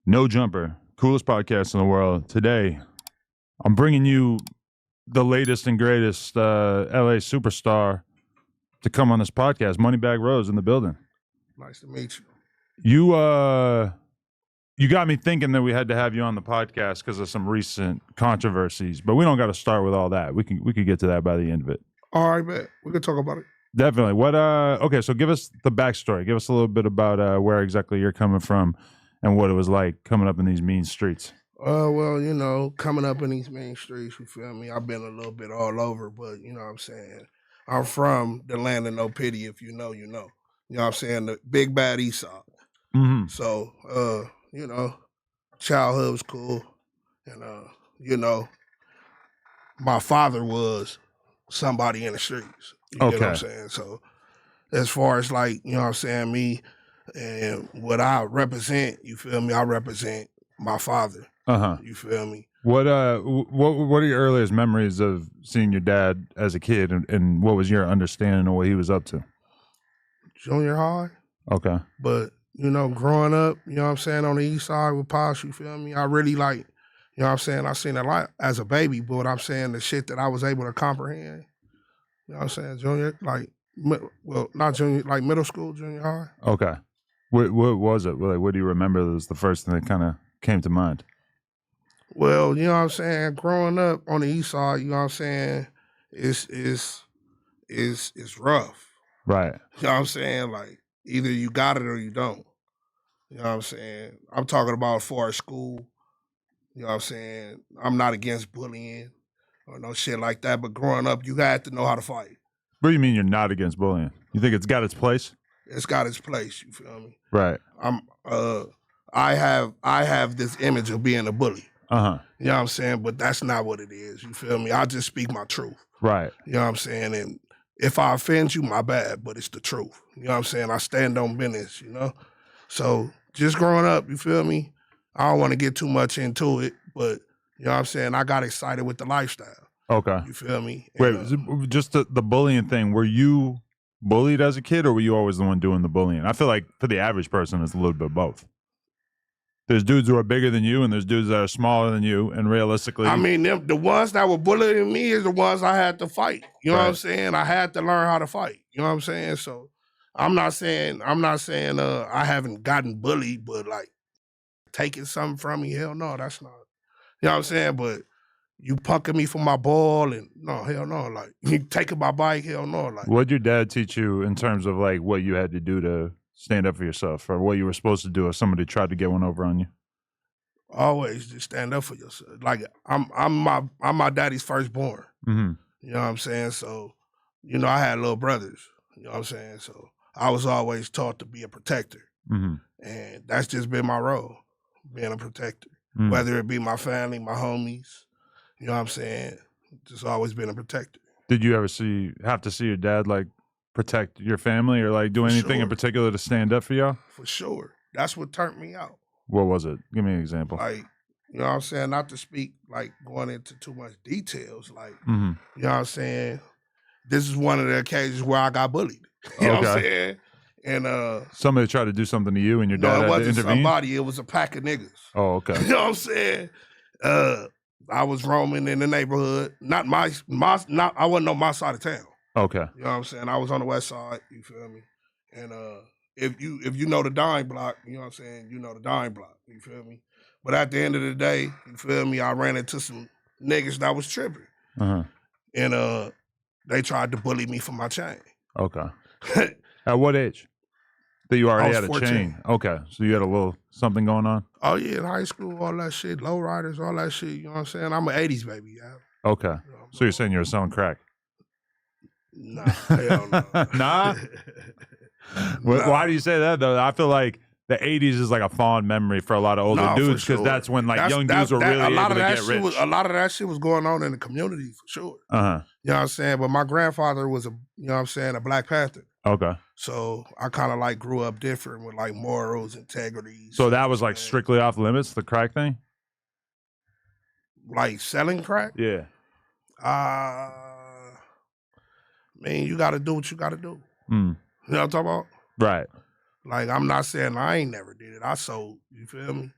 No Jumper, coolest podcast in the world. Today, I'm bringing you the latest and greatest LA superstar to come on this podcast. Moneybag Rose in the building. Nice to meet you. You got me thinking that we had to have you on the podcast because of some recent controversies, but we don't got to start with all that. We could get to that by the end of it. All right, man. We can talk about it. Definitely. Okay, so give us the backstory. Give us a little bit about where exactly you're coming from and what it was like coming up in these mean streets. Well, coming up in these main streets, you feel me? I've been a little bit all over, but you know what I'm saying? I'm from the land of no pity. If you know, you know. You know what I'm saying? The big bad east side. Mm-hmm. So, childhood was cool. And, my father was somebody in the streets. You know what I'm saying? So, as far as like, you know what I'm saying, me and what I represent, you feel me? I represent my father. You feel me? What are your earliest memories of seeing your dad as a kid, and what was your understanding of what he was up to? Junior high. Okay. But, growing up, you know what I'm saying, on the east side with Posh, you feel me? I really like, you know what I'm saying, I seen a lot as a baby, but I'm saying the shit that I was able to comprehend, you know what I'm saying, junior, like, well, not junior, like middle school, junior high. Okay. What was it? Like, what do you remember was the first thing that kind of came to mind? Well, you know what I'm saying, growing up on the east side, you know what I'm saying, it's rough. Right. You know what I'm saying? Like, either you got it or you don't. You know what I'm saying? I'm talking about as far as school. You know what I'm saying? I'm not against bullying or no shit like that, but growing up, you had to know how to fight. What do you mean you're not against bullying? You think it's got its place? It's got its place, you feel me? Right. I have this image of being a bully. You know what I'm saying? But that's not what it is, you feel me? I just speak my truth. Right. You know what I'm saying? And if I offend you, my bad, but it's the truth. You know what I'm saying? I stand on business, So just growing up, you feel me? I don't want to get too much into it, but you know what I'm saying? I got excited with the lifestyle. Okay. You feel me? Wait, just the bullying thing. Were you bullied as a kid, or were you always the one doing the bullying? I feel like for the average person, it's a little bit of both. There's dudes who are bigger than you, and there's dudes that are smaller than you, and realistically... I mean, the ones that were bullying me is the ones I had to fight. You know what I'm saying? I had to learn how to fight. You know what I'm saying? So, I'm not saying I haven't gotten bullied, but like, taking something from me, hell no, that's not... You know what I'm saying? But you punking me for my ball, and no, hell no. Like, you taking my bike, hell no. Like, what'd your dad teach you in terms of like what you had to do to stand up for yourself, or what you were supposed to do if somebody tried to get one over on you? Always just stand up for yourself. Like, I'm my daddy's firstborn. Mm-hmm. You know what I'm saying? So, I had little brothers. You know what I'm saying? So I was always taught to be a protector. Mm-hmm. And that's just been my role, being a protector. Mm-hmm. Whether it be my family, my homies, you know what I'm saying? Just always been a protector. Did you ever have to see your dad like protect your family, or like do anything in particular to stand up for y'all? For sure. That's what turned me out. What was it? Give me an example. Like, you know what I'm saying? Not to speak, like, going into too much details. Like, mm-hmm. You know what I'm saying? This is one of the occasions where I got bullied. You know what I'm saying? And somebody tried to do something to you, and your dad had to intervene? No, it wasn't somebody. It was a pack of niggas. Oh, okay. You know what I'm saying? I was roaming in the neighborhood. I wasn't on my side of town. Okay. You know what I'm saying? I was on the west side, you feel me? And if you know the dime block, you know what I'm saying, you know the dime block, you feel me? But at the end of the day, you feel me, I ran into some niggas that was tripping. And they tried to bully me for my chain. Okay. At what age? That you already had a 14. chain? Okay. So you had a little something going on? Oh yeah, in high school, all that shit, low riders, all that shit, you know what I'm saying? I'm an 80s baby, yeah. Okay. So you're saying you were selling crack? Nah, hell no. Nah? Why do you say that, though? I feel like the 80s is like a fond memory for a lot of older dudes, because that's when like young dudes were really able to get rich. A lot of that shit was going on in the community, for sure. You know what I'm saying? But my grandfather was a Black Panther. Okay. So I kind of like grew up different with like morals, integrity. So that was like strictly off limits, the crack thing? Like selling crack? Yeah. Man, you got to do what you got to do. Mm. You know what I'm talking about? Right. Like, I'm not saying I ain't never did it. I sold, you feel me?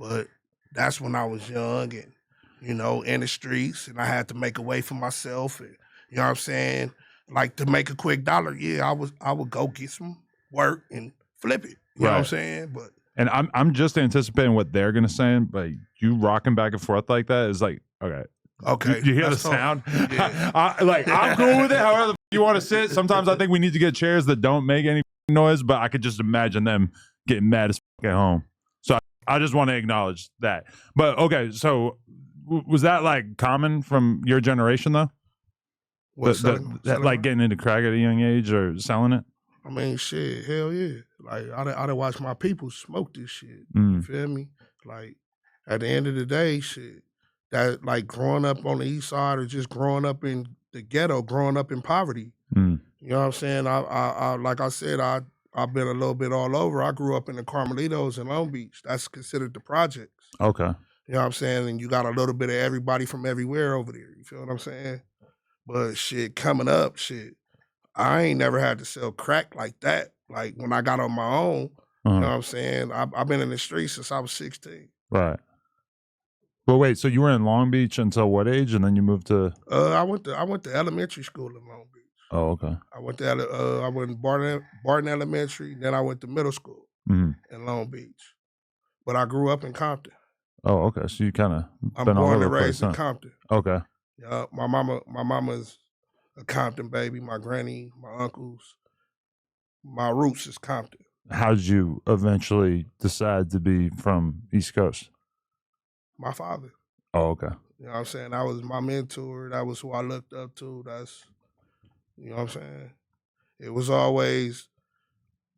But that's when I was young and, you know, in the streets, and I had to make a way for myself. And, you know what I'm saying? Like, to make a quick dollar, yeah, I would go get some work and flip it. You know what I'm saying? But and I'm just anticipating what they're gonna say, but you rocking back and forth like that is like, okay. Okay. You hear the that's tough. sound? Yeah. I'm cool with it. However the you want to sit. Sometimes I think we need to get chairs that don't make any noise, but I could just imagine them getting mad as at home. So I just want to acknowledge that. But okay, so was that like common from your generation though? Selling like getting into crack at a young age or selling it? I mean, shit, hell yeah. Like, I done watch my people smoke this shit. You feel me? Like, at the end of the day, shit, that, like, growing up on the east side or just growing up in the ghetto, growing up in poverty. You know what I'm saying? I like I said, I've been a little bit all over. I grew up in the Carmelitos in Long Beach. That's considered the projects. Okay. You know what I'm saying? And you got a little bit of everybody from everywhere over there. You feel what I'm saying? But shit, coming up, shit, I ain't never had to sell crack like that. Like, when I got on my own, you know what I'm saying? I've been in the streets since I was 16. Right. Well, wait, so you were in Long Beach until what age, and then you moved to? I went to elementary school in Long Beach. Oh, okay. I went to Barton Elementary, then I went to middle school in Long Beach. But I grew up in Compton. Oh, okay. So you kind of I'm been all born over and the place, raised in Compton. Okay. Yeah, my mama's a Compton baby. My granny, my uncles, my roots is Compton. How did you eventually decide to be from East Coast? My father. Oh, okay. You know what I'm saying? That was my mentor. That was who I looked up to. That's, you know what I'm saying? It was always,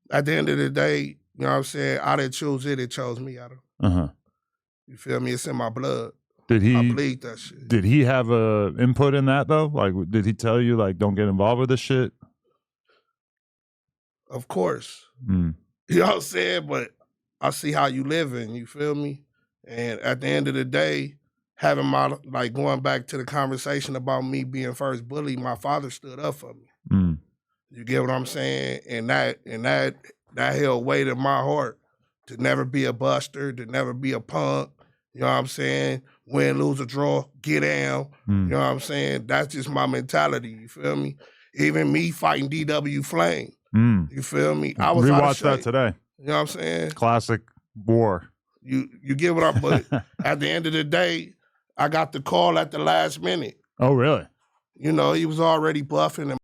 at the end of the day, you know what I'm saying? I didn't choose it chose me out of. You feel me? It's in my blood. I believe that shit. Did he have a input in that though? Like, did he tell you like, don't get involved with this shit? Of course. You know what I'm saying? But I see how you living, you feel me? And at the end of the day, having my, like, going back to the conversation about me being first bully, my father stood up for me. You get what I'm saying? And that held weight in my heart to never be a buster, to never be a punk. You know what I'm saying? Win, lose, or draw, get down. You know what I'm saying? That's just my mentality, you feel me? Even me fighting DW Flame. You feel me? I was rewatched that today. You know what I'm saying? Classic war. You get what I'm, but at the end of the day, I got the call at the last minute. Oh, really? You know, he was already buffing and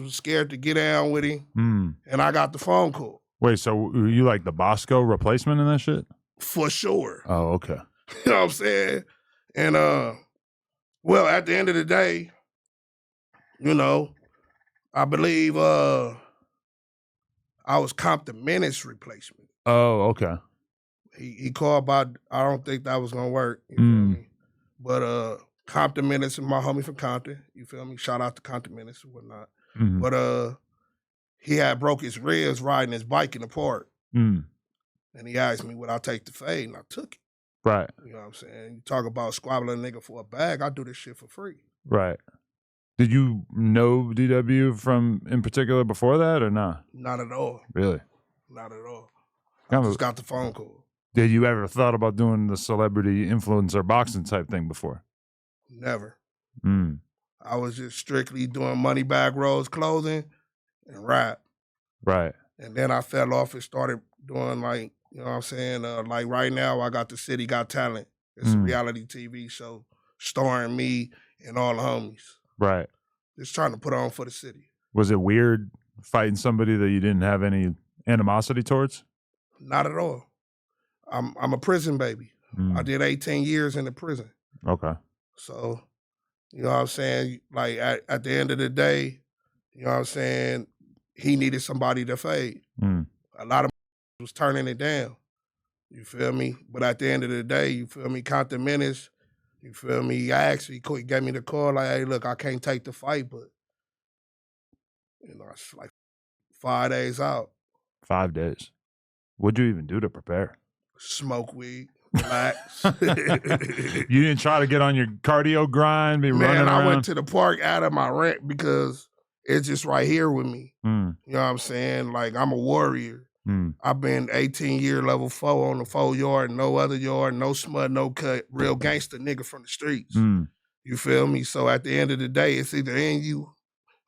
was scared to get down with him. And I got the phone call. Wait, so were you like the Bosco replacement in that shit? For sure. Oh, okay. You know what I'm saying? And well, at the end of the day, you know, I believe I was Compton Menace replacement. Oh, okay. He called about, I don't think that was gonna work. You feel me? But Compton Menace is my homie from Compton. You feel me? Shout out to Compton Menace and whatnot. But he had broke his ribs riding his bike in the park. And he asked me would I take the fade, and I took it. Right. You know what I'm saying? You talk about squabbling a nigga for a bag, I do this shit for free. Right. Did you know DW from in particular before that or not? Not at all. Really? Not at all. I just got the phone call. Did you ever thought about doing the celebrity influencer boxing type thing before? Never. I was just strictly doing money bag rolls, clothing, and rap. Right. And then I fell off and started doing, like, you know what I'm saying? Like right now, I got The City Got Talent. It's a reality TV show starring me and all the homies. Right. Just trying to put on for the city. Was it weird fighting somebody that you didn't have any animosity towards? Not at all. I'm a prison baby. I did 18 years in the prison. Okay. So, you know what I'm saying? Like, at the end of the day, you know what I'm saying? He needed somebody to fade. A lot of was turning it down. You feel me? But at the end of the day, you feel me? Compton Menace, you feel me? He asked me, he gave me the call, like, hey, look, I can't take the fight, but, you know, it's like 5 days out. 5 days. What'd you even do to prepare? Smoke weed, relax. You didn't try to get on your cardio grind, be running around? I went to the park out of my rent because it's just right here with me. You know what I'm saying? Like, I'm a warrior. I've been 18-year level 4 on the 4 yard, no other yard, no smut, no cut, real gangster nigga from the streets. You feel me? So at the end of the day, it's either in you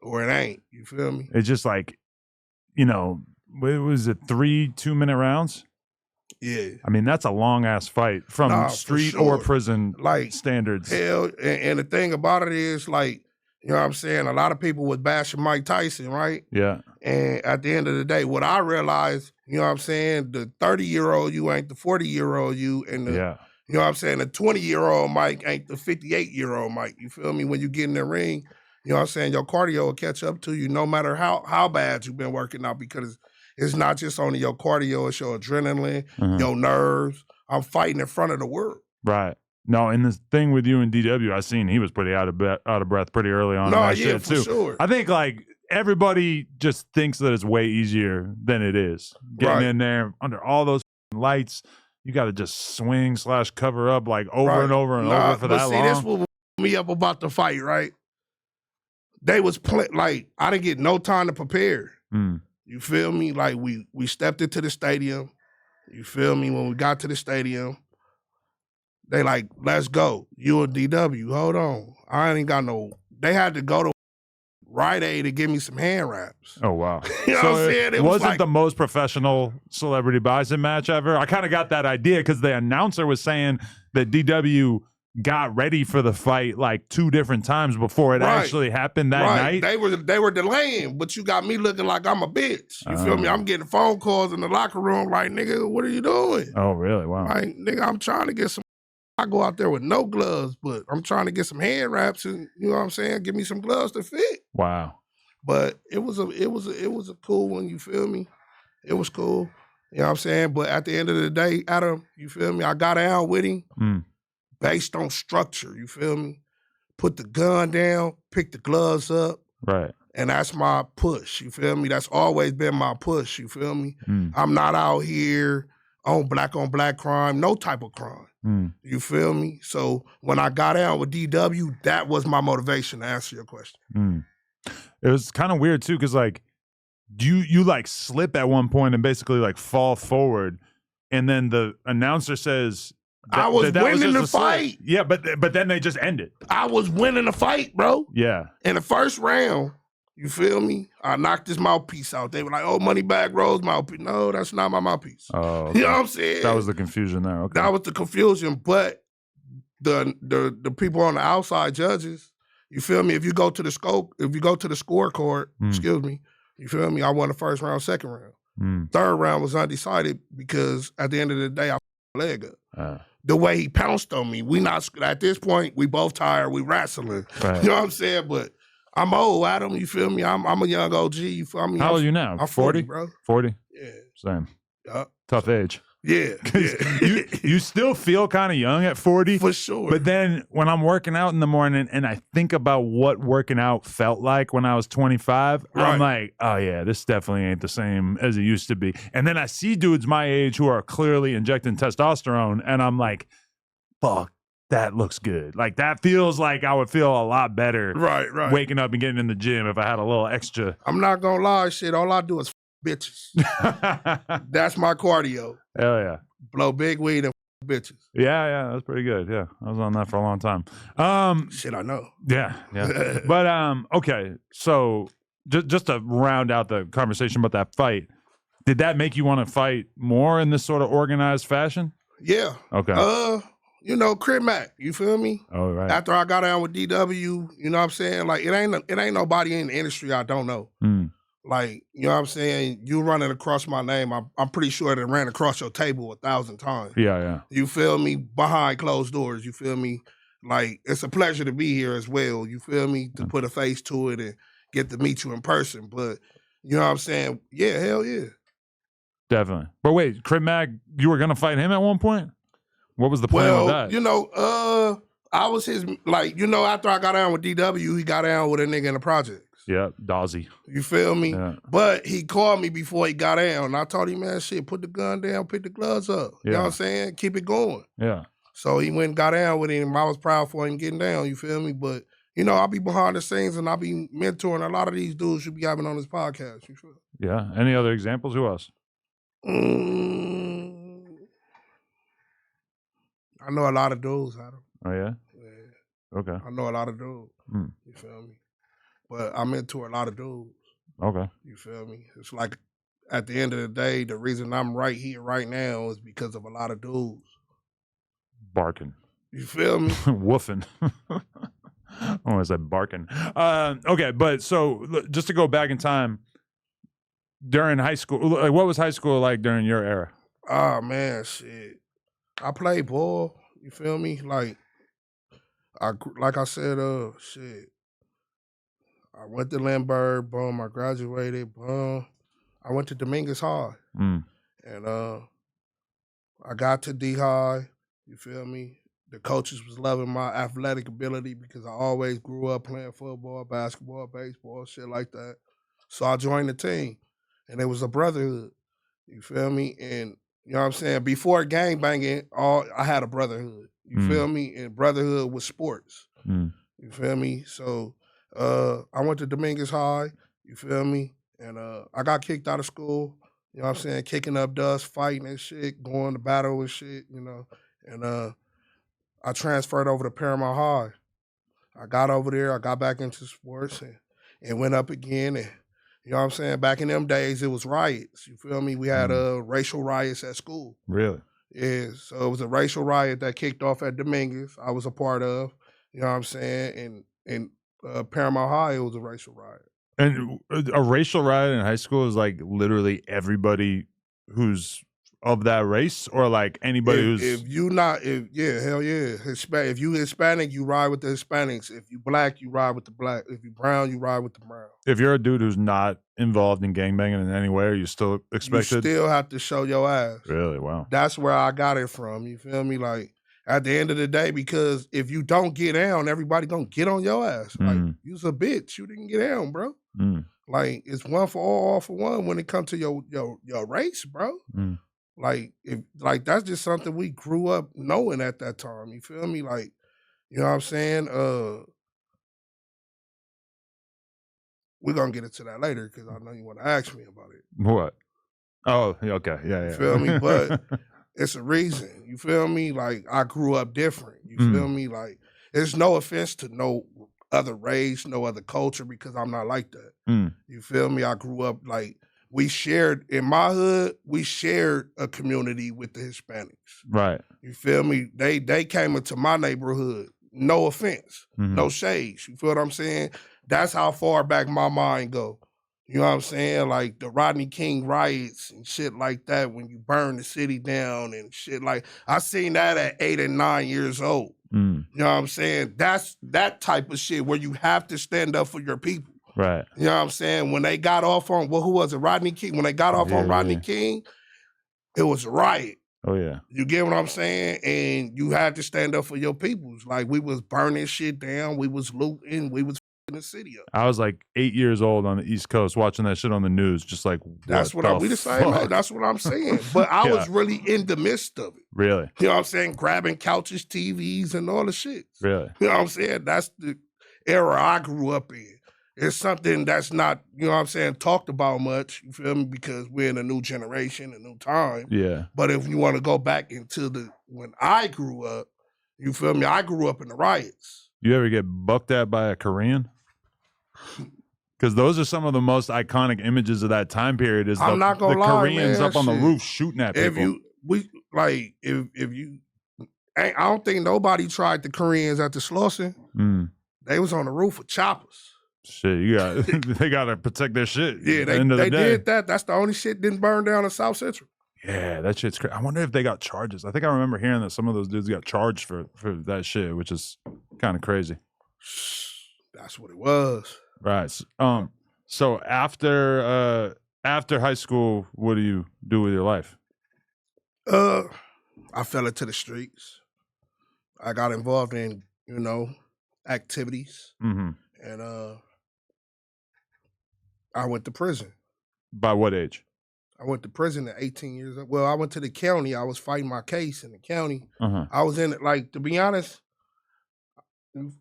or it ain't. You feel me? It's just like, what was it, 3 2-minute rounds? Yeah. I mean, that's a long-ass fight from street or prison standards. Hell, and the thing about it is, like, you know what I'm saying? A lot of people was bashing Mike Tyson, right? Yeah. And at the end of the day, what I realized, you know what I'm saying? The 30-year-old you ain't the 40-year-old you, and you know what I'm saying? The 20-year-old Mike ain't the 58-year-old Mike. You feel me? When you get in the ring, you know what I'm saying? Your cardio will catch up to you no matter how bad you've been working out, because it's not just only your cardio, it's your adrenaline, your nerves. I'm fighting in front of the world. Right. No, and the thing with you and DW, I seen he was pretty out of breath pretty early on. No, shit for too. Sure. I think like everybody just thinks that it's way easier than it is. Getting in there under all those lights, you got to just swing / cover up like over and over and over for that long. This what woke me up about the fight, right? They was like I didn't get no time to prepare. You feel me? Like we stepped into the stadium. You feel me? When we got to the stadium, they like, let's go. You and DW, hold on. I ain't got no. They had to go to Rite Aid to give me some hand wraps. Oh, wow. You know what I'm saying? It wasn't like, the most professional celebrity bison match ever. I kind of got that idea because the announcer was saying that DW got ready for the fight like 2 different times before it actually happened that night. They were delaying, but you got me looking like I'm a bitch. You feel me? I'm getting phone calls in the locker room like, nigga, what are you doing? Oh, really? Wow. Like, nigga, I'm trying to get some. I go out there with no gloves, but I'm trying to get some hand wraps and, you know what I'm saying? Give me some gloves to fit. Wow. But it was a cool one, you feel me? It was cool. You know what I'm saying? But at the end of the day, Adam, you feel me? I got down with him based on structure, you feel me? Put the gun down, pick the gloves up. Right. And that's my push, you feel me? That's always been my push, you feel me? I'm not out here on black crime, no type of crime. You feel me? So when I got down with DW, that was my motivation to answer your question. It was kind of weird too, because like you like slip at one point and basically like fall forward, and then the announcer says I was winning the fight. Yeah, but then they just end it. I was winning the fight, bro. Yeah. In the first round, you feel me? I knocked his mouthpiece out. They were like, oh, Moneybag Rose mouthpiece. No, that's not my mouthpiece. Oh, okay. You know what I'm saying? That was the confusion there. Okay. That was the confusion. But the people on the outside judges, you feel me? If you go to the scorecard, excuse me, you feel me? I won the first round, second round. Third round was undecided because at the end of the day, I my leg up. The way he pounced on me, we not at this point, we both tired, we wrestling. Right. You know what I'm saying? But I'm old, Adam, you feel me? I'm a young OG, you feel me? How old are you now? I'm 40, bro. 40? Yeah. Same. Yep. Tough age. Yeah. You still feel kind of young at 40. For sure. But then when I'm working out in the morning and I think about what working out felt like when I was 25, I'm like, oh yeah, this definitely ain't the same as it used to be. And then I see dudes my age who are clearly injecting testosterone and I'm like, fuck, that looks good. Like that feels like I would feel a lot better waking up and getting in the gym if I had a little extra. I'm not gonna lie, shit. All I do is bitches. That's my cardio. Hell yeah. Blow big weed and bitches. Yeah, that's pretty good. Yeah, I was on that for a long time. Shit, I know. Yeah. But okay, so just to round out the conversation about that fight, did that make you want to fight more in this sort of organized fashion? Yeah. Okay. You know, Crip Mac, you feel me? Oh, right. After I got down with DW, you know what I'm saying? Like, it ain't nobody in the industry I don't know. Like, you know what I'm saying? You running across my name, I'm pretty sure that ran across your table 1,000 times. Yeah. You feel me? Behind closed doors, you feel me? Like, it's a pleasure to be here as well, you feel me? To put a face to it and get to meet you in person. But, you know what I'm saying? Yeah, hell yeah. Definitely. But wait, Crip Mac, you were going to fight him at one point? What was the plan with that? You know, I was his, like, you know, after I got down with DW, he got down with a nigga in the projects. Yeah, Dawsey. You feel me? Yeah. But he called me before he got down. And I told him, man, shit, put the gun down, pick the gloves up. You know what I'm saying? Keep it going. Yeah. So he went and got down with him. I was proud for him getting down, you feel me? But, you know, I'll be behind the scenes and I'll be mentoring a lot of these dudes you be having on this podcast, you feel me? Yeah. Any other examples? Who else? I know a lot of dudes, Adam. Oh yeah. Yeah. Okay. I know a lot of dudes. You feel me? But I'm into a lot of dudes. Okay. You feel me? It's like at the end of the day, the reason I'm right here right now is because of a lot of dudes. Barking. You feel me? Woofing. I almost said barking. Okay, but so just to go back in time, during high school, like, what was high school like during your era? Oh man, shit. I played ball. You feel me? Like I said, shit. I went to Lindbergh, boom. I graduated, boom. I went to Dominguez High, and I got to D High. You feel me? The coaches was loving my athletic ability because I always grew up playing football, basketball, baseball, shit like that. So I joined the team, and it was a brotherhood. You feel me? And you know what I'm saying? Before gang banging, I had a brotherhood. You feel me? And brotherhood was sports. You feel me? So I went to Dominguez High. You feel me? And I got kicked out of school. You know what I'm saying? Kicking up dust, fighting and shit, going to battle and shit, you know. And I transferred over to Paramount High. I got over there, I got back into sports and went up again. And you know what I'm saying? Back in them days, it was riots. You feel me? We had racial riots at school. Really? Yeah, so it was a racial riot that kicked off at Dominguez. I was a part of. You know what I'm saying? And Paramount High, it was a racial riot. And a racial riot in high school is like literally everybody who's of that race, or like anybody who's. Hell yeah. If you Hispanic, you ride with the Hispanics. If you black, you ride with the black. If you brown, you ride with the brown. If you're a dude who's not involved in gangbanging in any way, are you still expected? You still have to show your ass. Really? Wow. That's where I got it from. You feel me? Like at the end of the day, because if you don't get down, everybody gonna get on your ass. Like you's a bitch. You didn't get down, bro. Like it's one for all for one when it comes to your race, bro. Like that's just something we grew up knowing at that time. You feel me? Like, you know what I'm saying? We're gonna get into that later because I know you want to ask me about it. What? Oh, okay. Yeah. You feel me? But it's a reason. You feel me? Like I grew up different. You feel me? Like there's no offense to no other race, no other culture, because I'm not like that. You feel me? I grew up like we shared in my hood. We shared a community with the Hispanics. Right. You feel me? They came into my neighborhood. No offense, no shades. You feel what I'm saying? That's how far back my mind go. You know what I'm saying? Like the Rodney King riots and shit like that when you burn the city down and shit like I seen that at 8 and 9 years old. You know what I'm saying? That's that type of shit where you have to stand up for your people. Right. You know what I'm saying? When they got off on, who was it? Rodney King. When they got off on Rodney King, it was a riot. Oh, yeah. You get what I'm saying? And you had to stand up for your peoples. Like, we was burning shit down. We was looting. We was f***ing the city up. I was like 8 years old on the East Coast watching that shit on the news, just like, that's what we the same. Man, that's what I'm saying. But I was really in the midst of it. Really? You know what I'm saying? Grabbing couches, TVs, and all the shit. Really? You know what I'm saying? That's the era I grew up in. It's something that's not, you know what I'm saying, talked about much, you feel me, because we're in a new generation, a new time. Yeah. But if you want to go back into when I grew up, you feel me, I grew up in the riots. You ever get bucked at by a Korean? Because those are some of the most iconic images of that time period is I'm not gonna lie, Koreans man, up on the roof shooting at people. I don't think nobody tried the Koreans at the Slauson. They was on the roof with choppers. Shit, they gotta protect their shit. Yeah, they did that. That's the only shit didn't burn down in South Central. Yeah, that shit's crazy. I wonder if they got charges. I think I remember hearing that some of those dudes got charged for that shit, which is kind of crazy. That's what it was. Right. So after high school, what do you do with your life? I fell into the streets. I got involved in, activities. And I went to prison. By what age? I went to prison at 18 years old. Well, I went to the county. I was fighting my case in the county. I was in it, like, to be honest,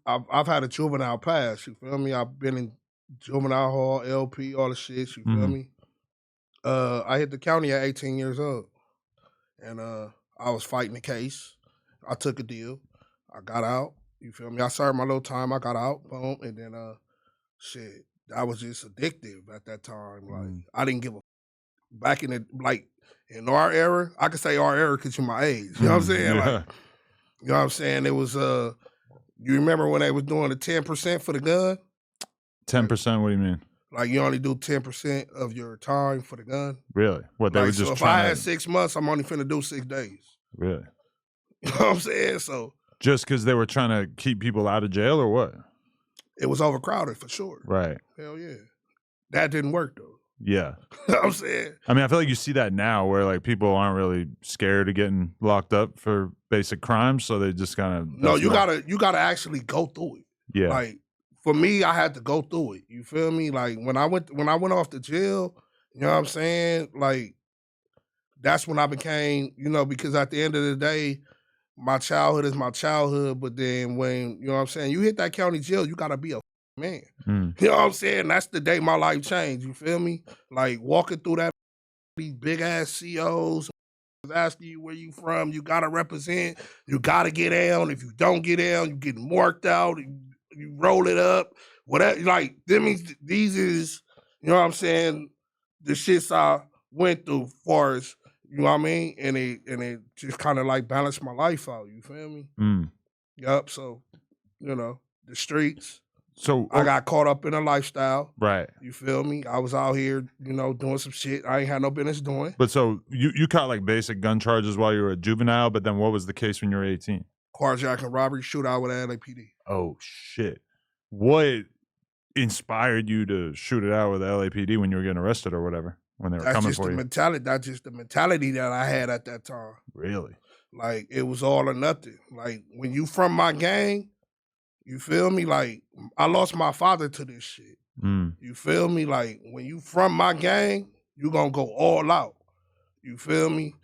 I've had a juvenile past, you feel me? I've been in juvenile hall, LP, all the shit, you feel me? I hit the county at 18 years old, and I was fighting the case. I took a deal. I got out. You feel me? I served my little time. I got out. Boom, and then shit, I was just addictive at that time. Like I didn't give a back in the like in our era. I could say our era because you're my age. You know what I'm saying? Yeah. Like, you know what I'm saying? It was you remember when they was doing the 10% for the gun? 10%. What do you mean? Like you only do 10% of your time for the gun. Really? What they Like, were just so if I trying had to 6 months, I'm only finna do 6 days. really You know what I'm saying? So just because they were trying to keep people out of jail or what? it was overcrowded for sure. Right. Hell yeah. That didn't work though. Yeah. You know what I'm saying? I mean, I feel like you see that now where like people aren't really scared of getting locked up for basic crimes, so they just kind of No, you gotta actually go through it. Yeah. Like for me, I had to go through it. You feel me? Like when I went off to jail, you know what I'm saying? Like that's when I became, you know, because at the end of the day, my childhood is my childhood. But then when, you know what I'm saying, you hit that county jail, you gotta be a man. Mm. You know what I'm saying? That's the day my life changed. You feel me? Like walking through that these big ass COs asking you where you from, you gotta represent, you gotta get down. If you don't get down, you getting marked out, you roll it up, whatever. Like that means these is, you know what I'm saying, the shits I went through far as, you know what I mean? And it just kind of like balanced my life out, you feel me? Mm. Yup, so, you know, the streets. So I got caught up in a lifestyle. right. You feel me? I was out here, you know, doing some shit I ain't had no business doing. But so you caught like basic gun charges while you were a juvenile, but then what was the case when you were 18? Carjacking, robbery, shootout with LAPD. Oh shit. What inspired you to shoot it out with the LAPD when you were getting arrested or whatever? When they were That's coming just for the you? mentality. That's just the mentality that I had at that time. Really? Like it was all or nothing. Like when you from my gang, you feel me? Like I lost my father to this shit. Mm. You feel me? Like when you from my gang, you gonna go all out. You feel me?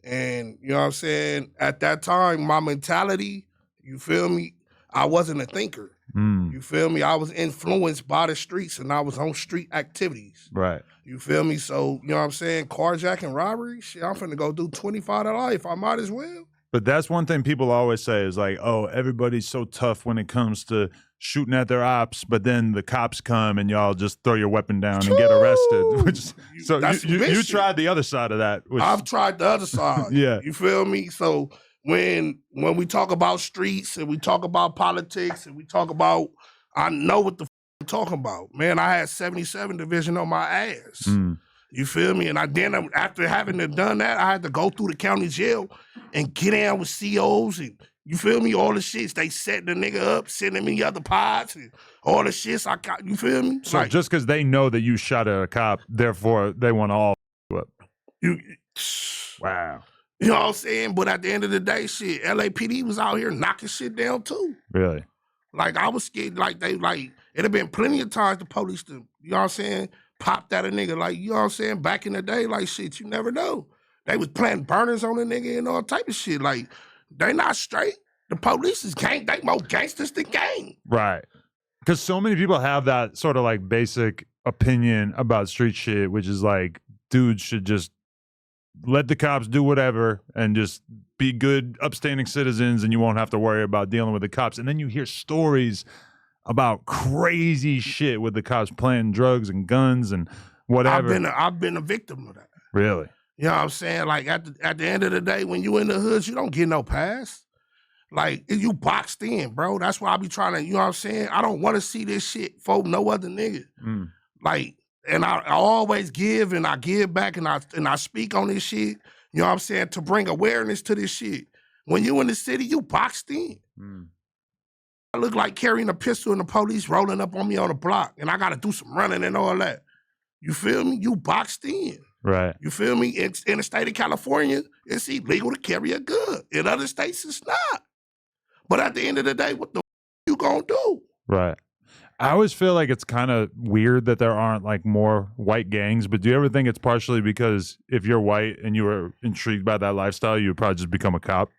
And you know what I'm saying? At that time, my mentality, you feel me? I wasn't a thinker. Mm. You feel me? I was influenced by the streets and I was on street activities. Right. You feel me? So, you know what I'm saying? Carjacking, robbery, shit, I'm finna go do 25 to life. I might as well. But that's one thing people always say is like, oh, everybody's so tough when it comes to shooting at their ops, but then the cops come and y'all just throw your weapon down and get arrested. Which, so you tried the other side of that. Which, I've tried the other side. Yeah. You feel me? So when we talk about streets and we talk about politics and we talk about, I know what the I'm talking about. Man, I had 77 division on my ass. Mm. You feel me? And after having done that, I had to go through the county jail and get down with COs and you feel me? All the shits they set the nigga up, sending me other pods and all the shits I got. You feel me? So like, just because they know that you shot at a cop, therefore they want to all up. Wow. You know what I'm saying? But at the end of the day, shit, LAPD was out here knocking shit down too. Really? Like I was scared. Like it had been plenty of times the police to, you know what I'm saying, popped at a nigga. Like, you know what I'm saying? Back in the day, like shit, you never know. They was planting burners on a nigga and all type of shit. Like, they not straight. The police is gang. They more gangsters than gang. Right. Because so many people have that sort of like basic opinion about street shit, which is like dudes should just let the cops do whatever and just be good, upstanding citizens, and you won't have to worry about dealing with the cops. And then you hear stories about crazy shit with the cops planting drugs and guns and whatever. I've been a victim of that. Really? You know what I'm saying? Like at the end of the day, when you in the hoods, you don't get no pass. Like you boxed in, bro. That's why I be trying to, you know what I'm saying? I don't want to see this shit for no other nigga. Mm. Like, and I always give and I give back and I speak on this shit, you know what I'm saying, to bring awareness to this shit. When you in the city, you boxed in. Mm. I look like carrying a pistol and the police rolling up on me on the block and I got to do some running and all that. You feel me? You boxed in. Right. You feel me? In the state of California, it's illegal to carry a gun. In other states, it's not. But at the end of the day, what the you gonna do? Right. I always feel like it's kind of weird that there aren't like more white gangs, but do you ever think it's partially because if you're white and you were intrigued by that lifestyle, you would probably just become a cop?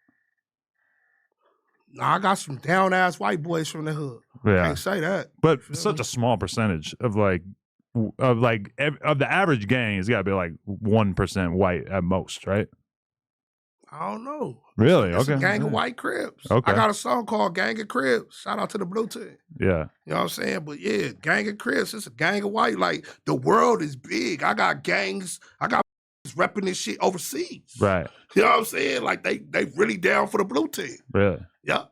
Nah, I got some down-ass white boys from the hood. Yeah. Can't say that. But such a small percentage of like of like of the average gang, it's got to be like 1% white at most, right? I don't know. Really? It's Okay. a gang of white Crips. Okay. I got a song called Gang of Crips. Shout out to the Blue Team. Yeah. You know what I'm saying? But yeah, gang of Crips. It's a gang of white. Like, the world is big. I got gangs. I got repping this shit overseas. Right. You know what I'm saying? Like, they really down for the Blue Team. Really? Yeah.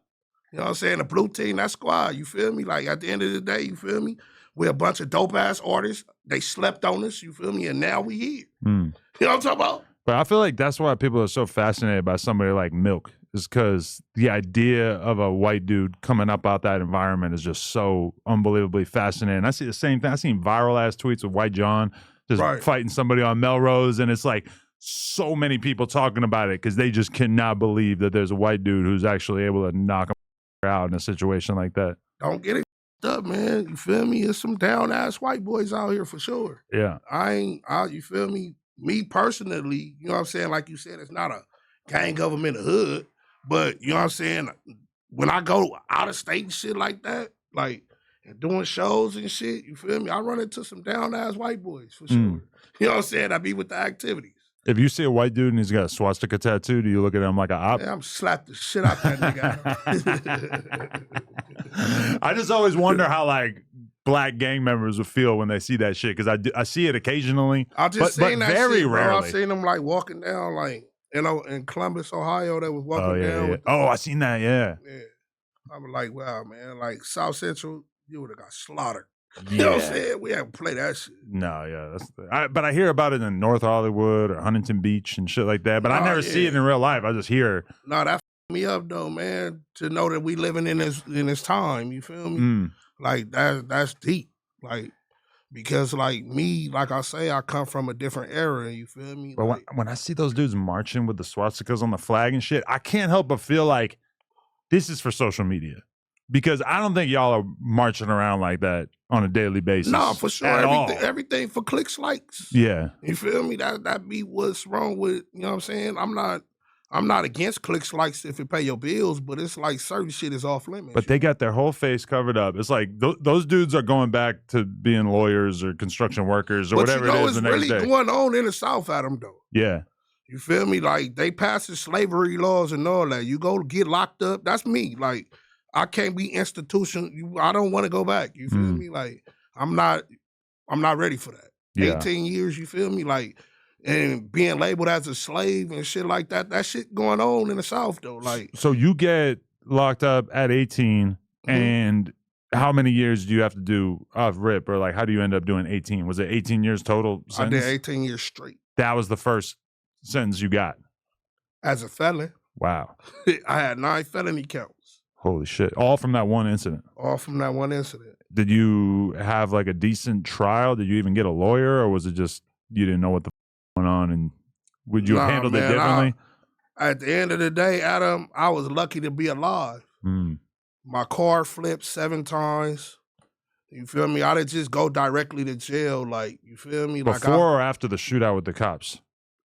You know what I'm saying? The Blue Team, that squad. You feel me? Like, at the end of the day, you feel me? We're a bunch of dope ass artists. They slept on us. You feel me? And now we here. Mm. You know what I'm talking about? But I feel like that's why people are so fascinated by somebody like Milk, is because the idea of a white dude coming up out that environment is just so unbelievably fascinating. I see the same thing. I seen viral ass tweets of White John just fighting somebody on Melrose, and it's like so many people talking about it because they just cannot believe that there's a white dude who's actually able to knock him out in a situation like that. Don't get it up, man. You feel me? There's some down ass white boys out here for sure. Yeah. You feel me? Me personally, you know what I'm saying? Like you said, it's not a gang of them in the hood, but you know what I'm saying? When I go out of state and shit like that, like doing shows and shit, you feel me? I run into some down ass white boys for sure. You know what I'm saying? I be with the activities. If you see a white dude and he's got a swastika tattoo, do you look at him like a op? Yeah, I'm slap the shit out that nigga. I just always wonder how like black gang members would feel when they see that shit, because I see it occasionally. I just seen that very shit, bro. rarely. I seen them like walking down, like in Columbus, Ohio. They was walking down. Yeah. I seen that. Yeah. I was like, wow, man. Like South Central, you would have got slaughtered. You know what I'm saying? We haven't played that shit. No, yeah, but I hear about it in North Hollywood or Huntington Beach and shit like that. But I never see it in real life. I just hear. No, that me up though, man. To know that we living in this time. You feel me? Like that's deep. Like, because like me, like I say, I come from a different era. You feel me? But like, when I see those dudes marching with the swastikas on the flag and shit, I can't help but feel like this is for social media. Because I don't think y'all are marching around like that on a daily basis. No, for sure. Everything for clicks, likes. Yeah. You feel me? That be what's wrong with, you know what I'm saying? I'm not against clicks, likes if it pay your bills, but it's like certain shit is off limits. But they got their whole face covered up. It's like those dudes are going back to being lawyers or construction workers or whatever it is the next day. It's really going on in the South, Adam, though. Yeah. You feel me? Like, they passing slavery laws and all that. You go get locked up. That's me. Like, I can't be institutional. I don't want to go back. You feel me? Like, I'm not ready for that. Yeah. 18 years, you feel me? Like, and being labeled as a slave and shit like that. That shit going on in the South though. Like, so you get locked up at 18, and how many years do you have to do off rip, or like how do you end up doing 18? Was it 18 years total sentence? I did 18 years straight. That was the first sentence you got as a felon. Wow. I had 9 felony counts. Holy shit! All from that one incident. All from that one incident. Did you have like a decent trial? Did you even get a lawyer, or was it just you didn't know what the going on, and would you have handled it differently? At the end of the day, Adam, I was lucky to be alive. My car flipped 7 times. You feel me? I didn't just go directly to jail. Like, you feel me? Before or after the shootout with the cops?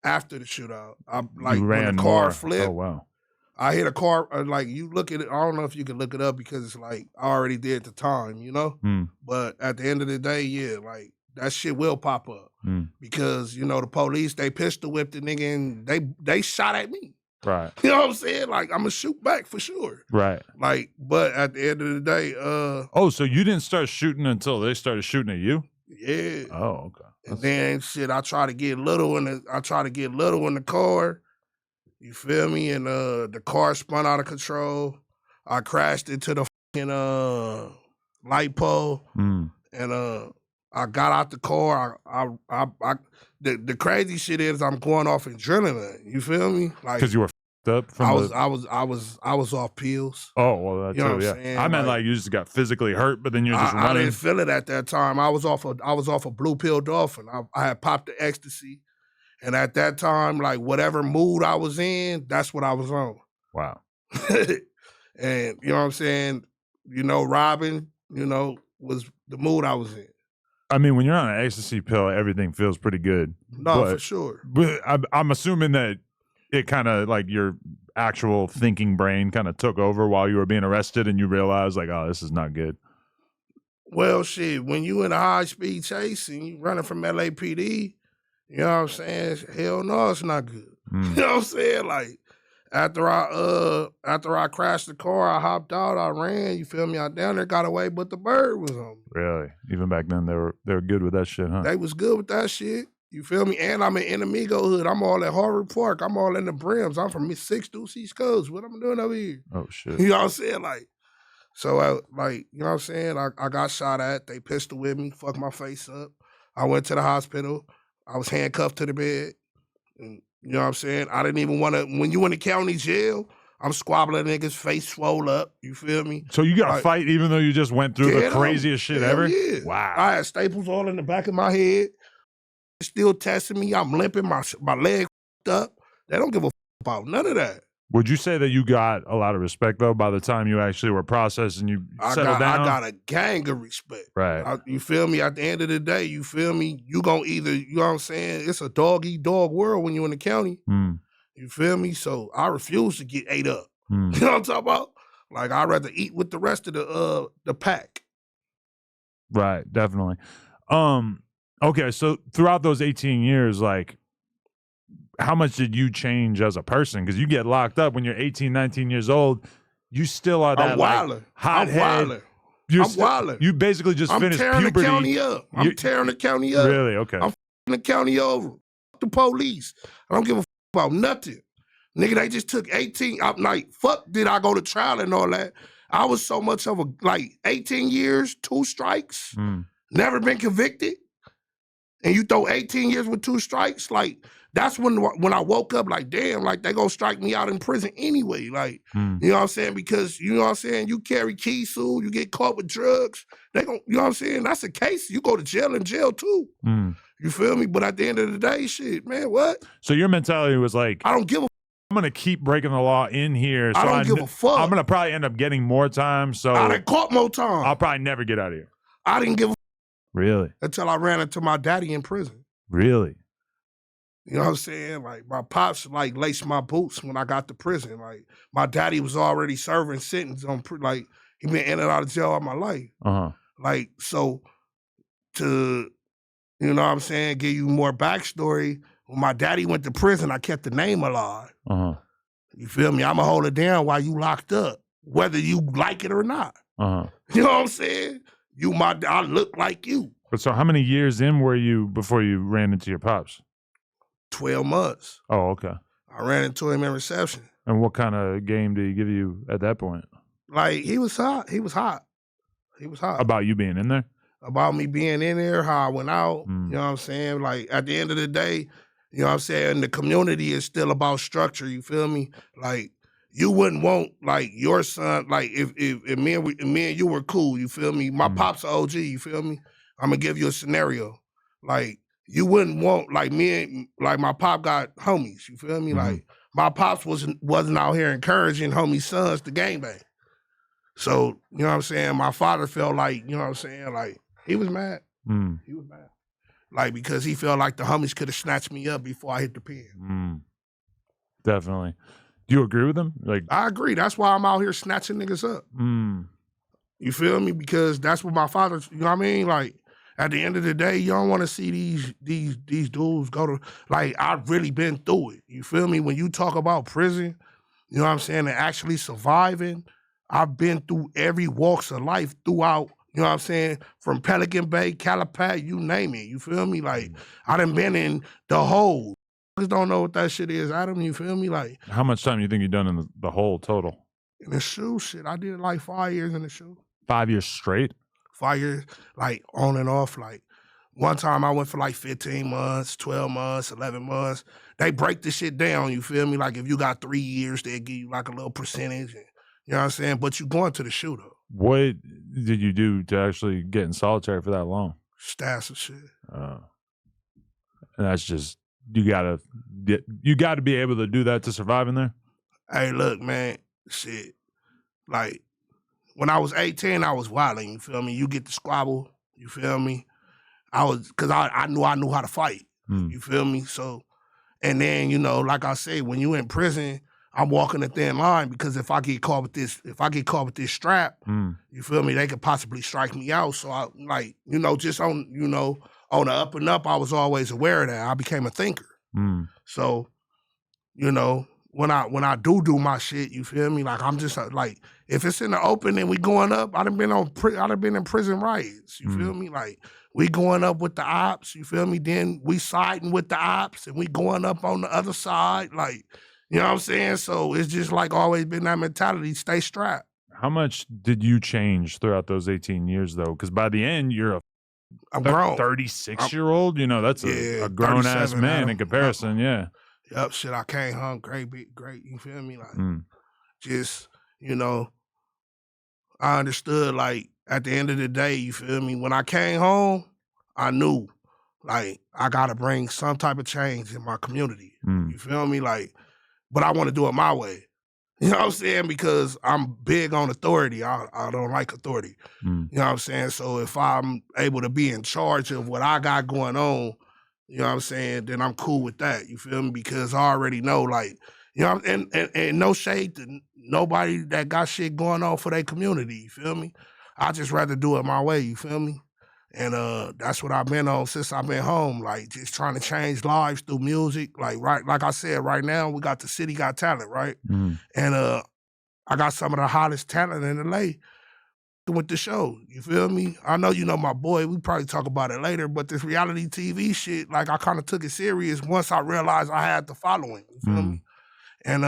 After the shootout. When the car flipped. Oh, wow. I hit a car, like, you look at it, I don't know if you can look it up because it's like, I already did the time, you know? But at the end of the day, yeah, like, that shit will pop up. Because, you know, the police, they pistol whipped the nigga and they shot at me. Right. You know what I'm saying? Like, I'm going to shoot back for sure. Right. Like, but at the end of the day, oh, so you didn't start shooting until they started shooting at you? Yeah. Oh, okay. And then shit, I try to get little in the car. You feel me? And the car spun out of control. I crashed into the fucking light pole. And I got out the car. The crazy shit is I'm going off adrenaline. You feel me? Like, because you were up from I was off pills. Oh, well, that's true. Yeah. I meant like you just got physically hurt, but then you're just running. I didn't feel it at that time. I was off a blue pill dolphin. I had popped the ecstasy. And at that time, like, whatever mood I was in, that's what I was on. Wow. And, you know what I'm saying? You know, robbing, you know, was the mood I was in. I mean, when you're on an ecstasy pill, everything feels pretty good. No, for sure. But I'm assuming that it kind of, like, your actual thinking brain kind of took over while you were being arrested and you realized, like, oh, this is not good. Well, shit, when you in a high-speed chase and you running from LAPD, you know what I'm saying? Hell no, it's not good. You know what I'm saying? Like, after I crashed the car, I hopped out, I ran, you feel me? I down there, got away, but the bird was on me. Really? Even back then, they were good with that shit, huh? They was good with that shit. You feel me? And I'm in Enemigo hood. I'm all at Harvard Park. I'm all in the brims. I'm from 6 Deuce East Coast. What I'm doing over here? Oh, shit. You know what I'm saying? Like, so, you know what I'm saying? I got shot at. They pistol with me, fucked my face up. I went to the hospital. I was handcuffed to the bed. And, you know what I'm saying? I didn't even want to, when you in the county jail, I'm squabbling niggas, face swole up. You feel me? So you got to fight even though you just went through the craziest shit ever? Yeah. Wow. I had staples all in the back of my head. Still testing me. I'm limping. My leg up. They don't give a about none of that. Would you say that you got a lot of respect, though, by the time you actually were processed and you settled down? I got a gang of respect. Right. You feel me? At the end of the day, you feel me? You gonna either, you know what I'm saying? It's a dog-eat-dog world when you in the county. You feel me? So I refuse to get ate up. You know what I'm talking about? Like, I'd rather eat with the rest of the pack. Right, definitely. Okay, so throughout those 18 years, like, how much did you change as a person? Because you get locked up when you're 18, 19 years old. You still are that I'm wildin'. Hothead. I'm wildin'. You basically just finished puberty. I'm tearing the county up. I'm tearing the county up. Really? Okay. I'm the county over. The police. I don't give a about nothing. Nigga, they just took 18. I'm like, fuck did I go to trial and all that. I was so much of a, like, 18 years, 2 strikes, never been convicted. And you throw 18 years with 2 strikes, like, that's when I woke up, like, damn, like, they gonna strike me out in prison anyway. Like, you know what I'm saying? Because, you know what I'm saying, you carry Kisu, you get caught with drugs, they gon', you know what I'm saying? That's a case. You go to jail in jail too. You feel me? But at the end of the day, shit, man, what? So your mentality was like, I don't give a I'm going to keep breaking the law in here. So I don't give a fuck. I'm going to probably end up getting more time. So I done caught more time. I'll probably never get out of here. I didn't give a Really? until I ran into my daddy in prison. Really? You know what I'm saying? Like, my pops, like, laced my boots when I got to prison. Like, my daddy was already serving sentence on, like, he been in and out of jail all my life. Like, so to, you know what I'm saying, give you more backstory, when my daddy went to prison, I kept the name alive. You feel me? I'ma hold it down while you locked up, whether you like it or not. You know what I'm saying? I look like you. But so how many years in were you before you ran into your pops? 12 months. Oh, okay. I ran into him in reception. And what kind of game did he give you at that point? Like, he was hot. He was hot. He was hot. About you being in there? About me being in there, how I went out. You know what I'm saying? Like, at the end of the day, you know what I'm saying? The community is still about structure, you feel me? Like, you wouldn't want, like, your son, like, if me and you were cool, you feel me? My pop's an OG, you feel me? I'm gonna give you a scenario. Like, you wouldn't want, like, my pop got homies, you feel me? Like, my pops wasn't out here encouraging homie sons to gangbang. So, you know what I'm saying? My father felt like, you know what I'm saying? Like, he was mad. He was mad. Like, because he felt like the homies could have snatched me up before I hit the pen. Definitely. Do you agree with him? Like, I agree. That's why I'm out here snatching niggas up. You feel me? Because that's what my father, you know what I mean? Like, at the end of the day, you don't want to see these dudes go to, like, I've really been through it. You feel me? When you talk about prison, you know what I'm saying, and actually surviving, I've been through every walks of life throughout. You know what I'm saying? From Pelican Bay, Calipat, you name it. You feel me? Like, I done been in the hole. Just don't know what that shit is, Adam. You feel me? Like, how much time you think you've done in the whole total? In the shoe, shit. I did like 5 years in the shoe. 5 years straight? 5 years, like, on and off. Like, one time I went for like 15 months, 12 months, 11 months. They break the shit down, you feel me? Like, if you got 3 years, they give you like a little percentage. And, you know what I'm saying? But you going to the shoe, though. What did you do to actually get in solitary for that long? Stats and shit. And that's just, you gotta be able to do that to survive in there? Hey, look, man, shit. Like, when I was 18, I was wilding, you feel me? You get the squabble, you feel me? Cause I knew how to fight, you feel me? So, and then, you know, like I say, when you in prison, I'm walking a thin line because if I get caught with this strap, you feel me, they could possibly strike me out. So I like, just on, on the up and up, I was always aware of that. I became a thinker. So, when I do my shit, you feel me? Like I'm just like, if it's in the open and we going up, I'd have been in prison riots. You feel me? Like we going up with the ops. You feel me? Then we siding with the ops and we going up on the other side. Like, you know what I'm saying? So it's just like always been that mentality. Stay strapped. How much did you change throughout those 18 years though? Because by the end, you're I'm grown. 36-year-old. That's a grown ass man in comparison. Yeah. Yep, shit, I came home great, you feel me? Like, just, I understood, like, at the end of the day, you feel me? When I came home, I knew, like, I gotta bring some type of change in my community. You feel me? Like, but I want to do it my way. You know what I'm saying? Because I'm big on authority. I don't like authority. You know what I'm saying? So if I'm able to be in charge of what I got going on, you know what I'm saying, then I'm cool with that. You feel me? Because I already know, like, and no shade to nobody that got shit going on for their community. You feel me? I just rather do it my way. You feel me? And that's what I've been on since I've been home. Like, just trying to change lives through music. Like I said, right now we got the City Got Talent, right? And I got some of the hottest talent in LA with the show. You feel me? I know you know my boy. We probably talk about it later, but this reality TV shit, like, I kind of took it serious once I realized I had the following. You feel me? And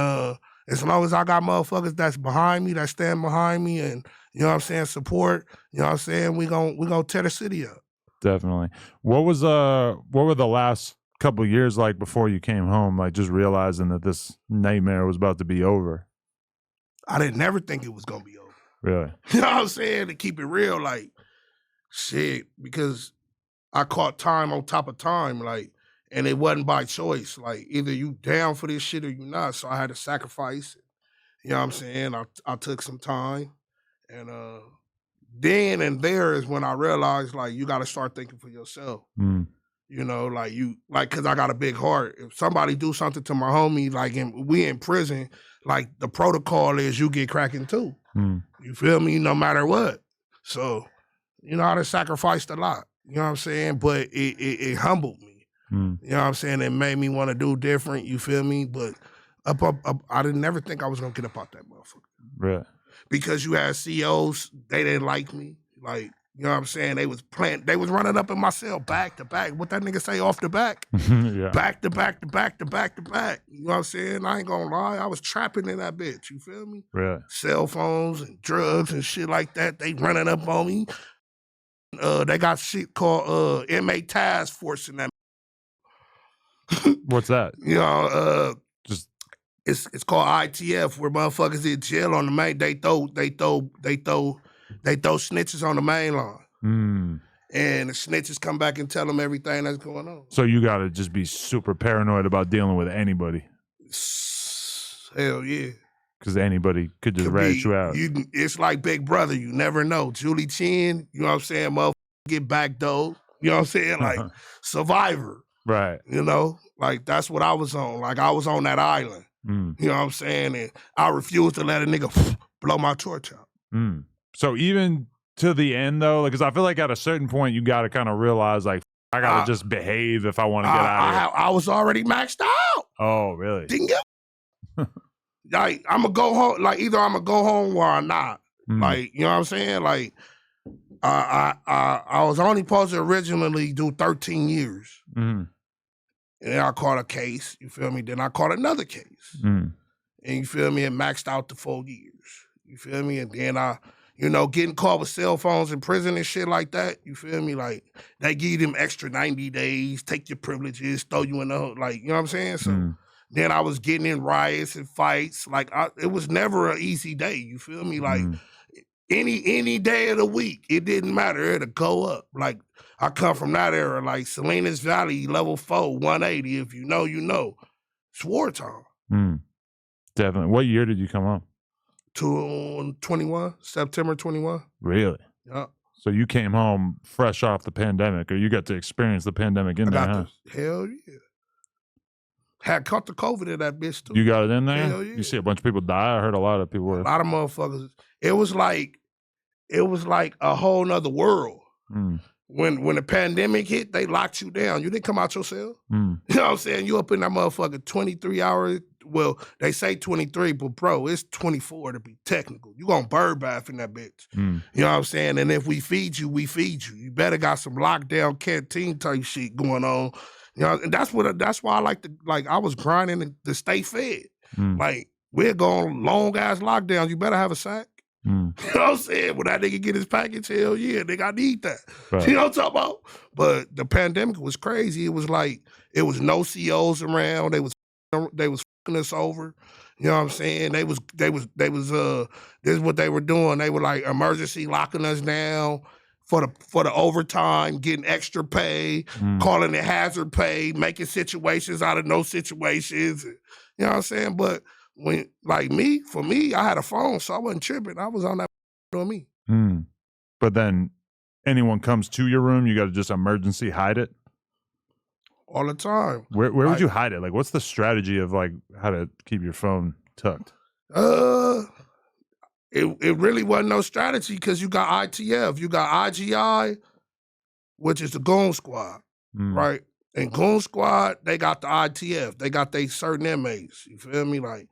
as long as I got motherfuckers that's behind me, that stand behind me, and you know what I'm saying, support, you know what I'm saying, we gonna tear the city up. Definitely. What were the last couple of years like before you came home? Like, just realizing that this nightmare was about to be over. I didn't never think it was gonna be over. Really? You know what I'm saying? To keep it real, like, shit, because I caught time on top of time, like, and it wasn't by choice. Like, either you down for this shit or you not. So I had to sacrifice. You know what I'm saying? I took some time. And then and there is when I realized, like, you got to start thinking for yourself. Because I got a big heart. If somebody do something to my homie, like, we in prison, like, the protocol is you get cracking too. You feel me? No matter what. So, I done sacrificed a lot. You know what I'm saying? But it humbled me. You know what I'm saying? It made me want to do different. You feel me? But up, I didn't never think I was going to get up out that motherfucker. Right. Because you had CEOs, they didn't like me. Like, you know what I'm saying? They was running up in my cell back to back. What that nigga say, off the back? Yeah. Back to back to back to back to back. You know what I'm saying? I ain't gonna lie. I was trapping in that bitch. You feel me? Right. Cell phones and drugs and shit like that. They running up on me. They got shit called inmate task force in that. What's that? Just it's called ITF, where motherfuckers in jail on the main. They throw snitches on the main line. And the snitches come back and tell them everything that's going on. So you got to just be super paranoid about dealing with anybody. Hell yeah. Because anybody could just rat you out. It's like Big Brother. You never know. Julie Chen, you know what I'm saying? Motherfucker get back though. You know what I'm saying? Like Survivor. Right. Like that's what I was on. Like I was on that island. You know what I'm saying? And I refused to let a nigga blow my torch out. So even to the end though, because I feel like at a certain point you got to kind of realize, like, I got to just behave if I want to get out of here. I was already maxed out. Oh, really? Didn't get like, I'm going to go home. Like, either I'm going to go home or I'm not. Like, you know what I'm saying? Like, I was only supposed to originally do 13 years. And then I caught a case, you feel me? Then I caught another case. And you feel me? It maxed out to 4 years. You feel me? And then getting caught with cell phones in prison and shit like that, you feel me? Like, they give you them extra 90 days, take your privileges, throw you in the hood, like, you know what I'm saying? So then I was getting in riots and fights. Like, it was never an easy day, you feel me? Like, any day of the week, it didn't matter, it'll go up. Like, I come from that era, like Salinas Valley, level 4, 180, if you know, you know. It's wartime. Definitely. What year did you come home? 21, September 21. Really? Yeah. So you came home fresh off the pandemic, or you got to experience the pandemic in there, huh? Hell yeah. Had caught the COVID in that bitch too. You got it in there? Hell yeah. You see a bunch of people die? I heard a lot of people were. A lot of motherfuckers. It was like a whole nother world. When the pandemic hit, they locked you down. You didn't come out your cell. You know what I'm saying? You up in that motherfucker 23 hours. Well, they say 23, but bro, it's 24 to be technical. You gonna bird bath in that bitch. You know what I'm saying? And if we feed you, we feed you. You better got some lockdown canteen type shit going on. You know, and that's why I I was grinding to stay fed. Like, we're going long ass lockdowns. You better have a sack. You know what I'm saying? When that nigga get his package, hell yeah, nigga, I need that. Right. You know what I'm talking about? But the pandemic was crazy. It was like, it was no COs around. They was fucking us over. You know what I'm saying? This is what they were doing. They were like emergency locking us down for the overtime, getting extra pay, calling it hazard pay, making situations out of no situations. You know what I'm saying? But when, like for me, I had a phone, so I wasn't tripping. I was on that on me. But then anyone comes to your room, you got to just emergency hide it? All the time. Where would you hide it? Like, what's the strategy of like how to keep your phone tucked? It really wasn't no strategy because you got ITF, you got IGI, which is the Goon Squad, right? And Goon Squad, they got the ITF. They got they certain inmates. You feel me? Like,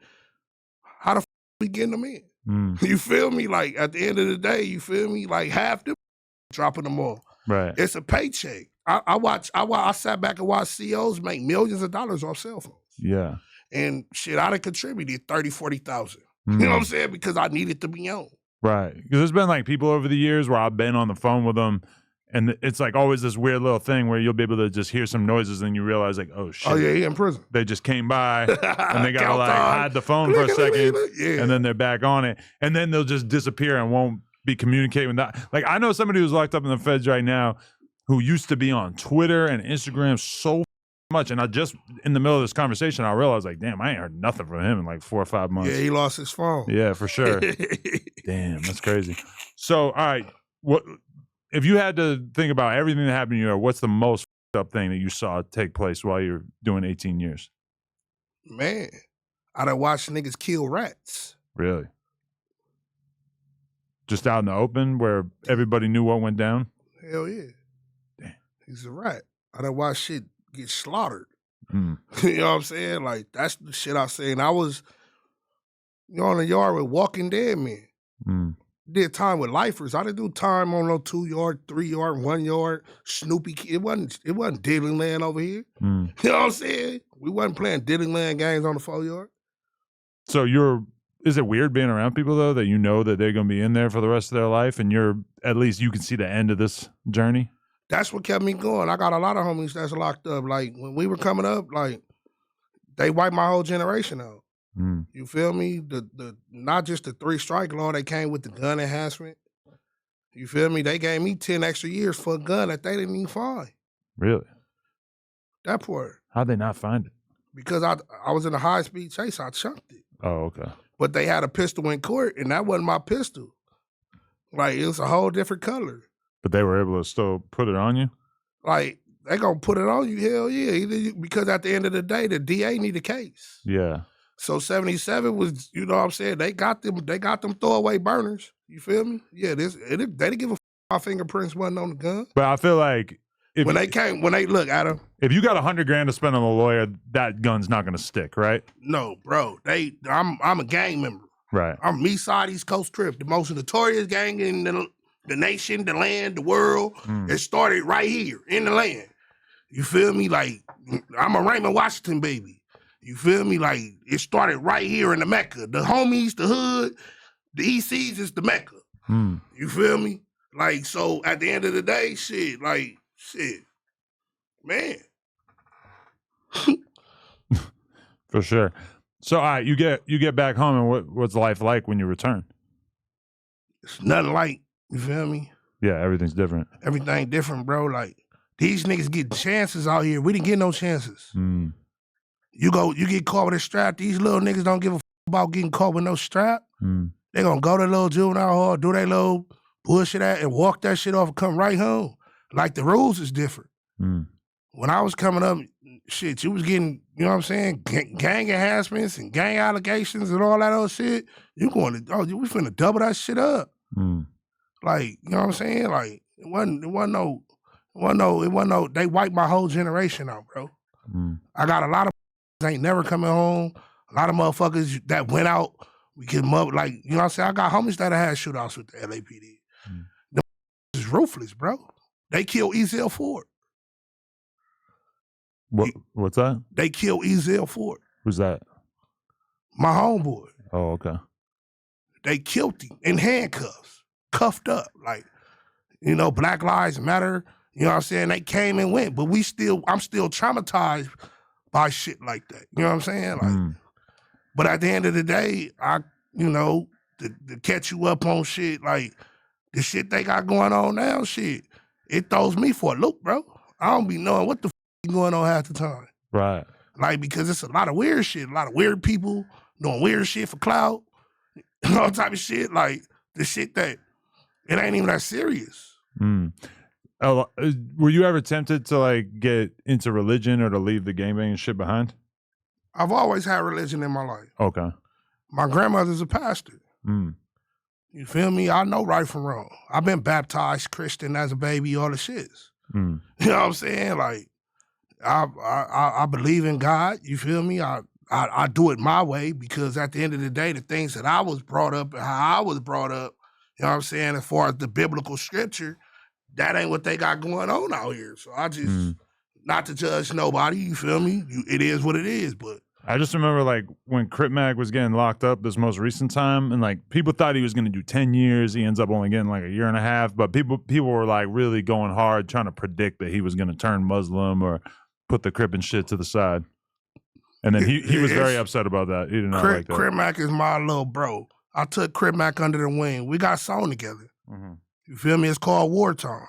how the f we getting them in? You feel me? Like, at the end of the day, you feel me? Like, half them dropping them off. Right. It's a paycheck. I sat back and watched CEOs make millions of dollars off cell phones. Yeah. And shit, I'd have contributed 30, 40,000. You know what I'm saying? Because I needed to be on. Right. Because there's been like people over the years where I've been on the phone with them, and it's like always this weird little thing where you'll be able to just hear some noises and you realize like, oh shit. Oh yeah, he in prison. They just came by and they gotta like hide the phone for a second, and then they're back on it, and then they'll just disappear and won't be communicating with that. Like, I know somebody who's locked up in the feds right now who used to be on Twitter and Instagram so much, and I just in the middle of this conversation I realized like, damn, I ain't heard nothing from him in like 4 or 5 months. Yeah, he lost his phone. Yeah, for sure. Damn, that's crazy. So, all right, what if you had to think about everything that happened to you? What's the most up thing that you saw take place while you're doing 18 years? Man, I done watched niggas kill rats. Really? Just out in the open where everybody knew what went down? Hell yeah. Damn. He's a rat. I done watched shit get slaughtered. You know what I'm saying? Like, that's the shit I seen. I was, in the yard with Walking Dead men. Did time with lifers. I didn't do time on no 2 yard, 3 yard, 1 yard. Snoopy. It wasn't Disneyland over here. You know what I'm saying? We wasn't playing Disneyland games on the 4 yard. So is it weird being around people though that you know that they're gonna be in there for the rest of their life, and at least you can see the end of this journey? That's what kept me going. I got a lot of homies that's locked up. Like, when we were coming up, like, they wiped my whole generation out. You feel me? The not just the 3 strike law, they came with the gun enhancement. You feel me? They gave me 10 extra years for a gun that they didn't even find. Really? That part. How'd they not find it? Because I was in a high-speed chase. I chunked it. Oh, okay. But they had a pistol in court, and that wasn't my pistol. Like, it was a whole different color. But they were able to still put it on you? Like, they gonna put it on you, hell yeah. Because at the end of the day, the DA need a case. Yeah. So 77 was, you know what I'm saying? They got them throwaway burners. You feel me? Yeah, they didn't give a my fingerprints wasn't on the gun. But I feel like when they look, Adam. If you got $100,000 to spend on a lawyer, that gun's not gonna stick, right? No, bro. I'm a gang member. Right. I'm East Side East Coast Crip, the most notorious gang in the nation, the land, the world. It started right here in the land. You feel me? Like, I'm a Raymond Washington baby. You feel me? Like, it started right here in the Mecca. The homies, the hood, the ECs is the Mecca. You feel me? Like, so at the end of the day, man. For sure. So, all right, you get back home, and what's life like when you return? It's nothing like, you feel me? Yeah, everything's different. Everything different, bro. Like, these niggas getting chances out here. We didn't get no chances. You get caught with a strap. These little niggas don't give a about getting caught with no strap. They gonna go to little juvenile hall, do their little bullshit at, and walk that shit off and come right home. Like, the rules is different. when I was coming up, shit, you was getting, you know what I'm saying, gang enhancements and gang allegations and all that other shit. You going to, we finna double that shit up. Like, you know what I'm saying? Like, it wasn't no, they wiped my whole generation out, bro. I got a lot of ain't never coming home. A lot of motherfuckers that went out, we get them up, like, you know what I'm saying? I got homies that had shootouts with the LAPD. Them is ruthless, bro. They killed Ezell Ford. What's that? They killed Ezell Ford. Who's that? My homeboy. Oh, okay. They killed him in handcuffs, cuffed up. Like, you know, Black Lives Matter. You know what I'm saying? They came and went, but I'm still traumatized by shit like that. You know what I'm saying? Like, but at the end of the day, to catch you up on shit, like the shit they got going on now, shit, it throws me for a loop, bro. I don't be knowing what the going on half the time. Right. Like, because it's a lot of weird shit, a lot of weird people doing weird shit for clout, all type of shit, like the shit that it ain't even that serious. Were you ever tempted to like get into religion or to leave the gangbanging shit behind? I've always had religion in my life. Okay. My grandmother's a pastor. You feel me? I know right from wrong. I've been baptized Christian as a baby, all the shits. You know what I'm saying? Like, I believe in God. You feel me? I do it my way because at the end of the day, the things that I was brought up and how I was brought up, you know what I'm saying, as far as the biblical scripture, that ain't what they got going on out here. So I just, not to judge nobody, you feel me? It is what it is, but. I just remember like when Crip Mac was getting locked up this most recent time, and like people thought he was going to do 10 years. He ends up only getting like a year and a half, but people were like really going hard trying to predict that he was going to turn Muslim or put the Crip and shit to the side. And then he was very upset about that. He did not like that. Crip Mac is my little bro. I took Crip Mac under the wing. We got song together. You feel me? It's called Wartime.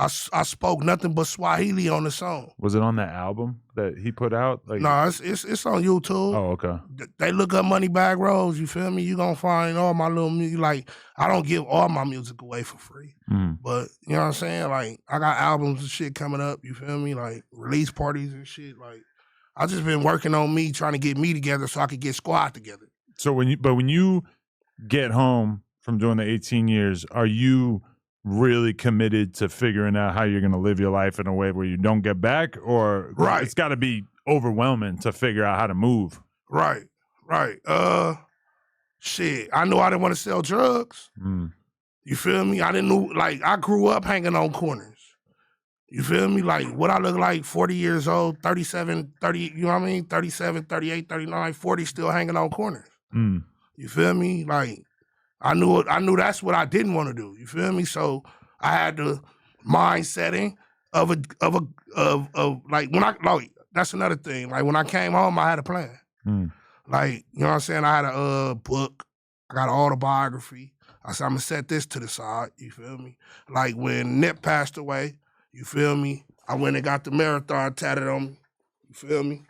I spoke nothing but Swahili on the song. Was it on that album that he put out? Like, no, it's on YouTube. Oh, okay. They look up Moneybag Rose, you feel me? You gonna find all my little music. Like, I don't give all my music away for free. But, you know what I'm saying? Like, I got albums and shit coming up, you feel me? Like, release parties and shit. Like, I just been working on me, trying to get me together so I could get squad together. So when you get home from doing the 18 years, are you really committed to figuring out how you're going to live your life in a way where you don't get back? Or right. It's got to be overwhelming to figure out how to move. Right. Shit, I knew I didn't want to sell drugs. You feel me? I didn't know, like, I grew up hanging on corners. You feel me? Like, what I look like, 40 years old, 37, 30, you know what I mean? 37, 38, 39, 40, still hanging on corners. You feel me? Like, I knew that's what I didn't want to do. You feel me? So I had the mind setting of like, when that's another thing. Like, when I came home, I had a plan. Like, you know what I'm saying? I had a book. I got an autobiography. I said, I'm gonna set this to the side. You feel me? Like, when Nip passed away, you feel me? I went and got the marathon tatted on me. You feel me?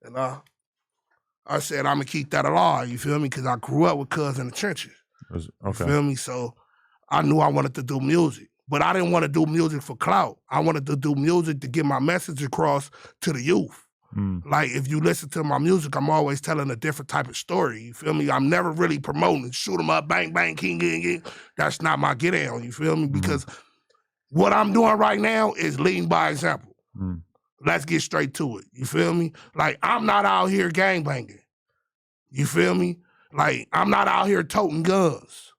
And I said, I'm gonna keep that alive. You feel me? Because I grew up with Cuz in the trenches. Okay. You feel me? So I knew I wanted to do music. But I didn't want to do music for clout. I wanted to do music to get my message across to the youth. Like, if you listen to my music, I'm always telling a different type of story. You feel me? I'm never really promoting, shoot 'em up, bang, bang, king. That's not my get down. You feel me? Because what I'm doing right now is leading by example. Let's get straight to it. You feel me? Like, I'm not out here gangbanging. You feel me? Like, I'm not out here toting guns.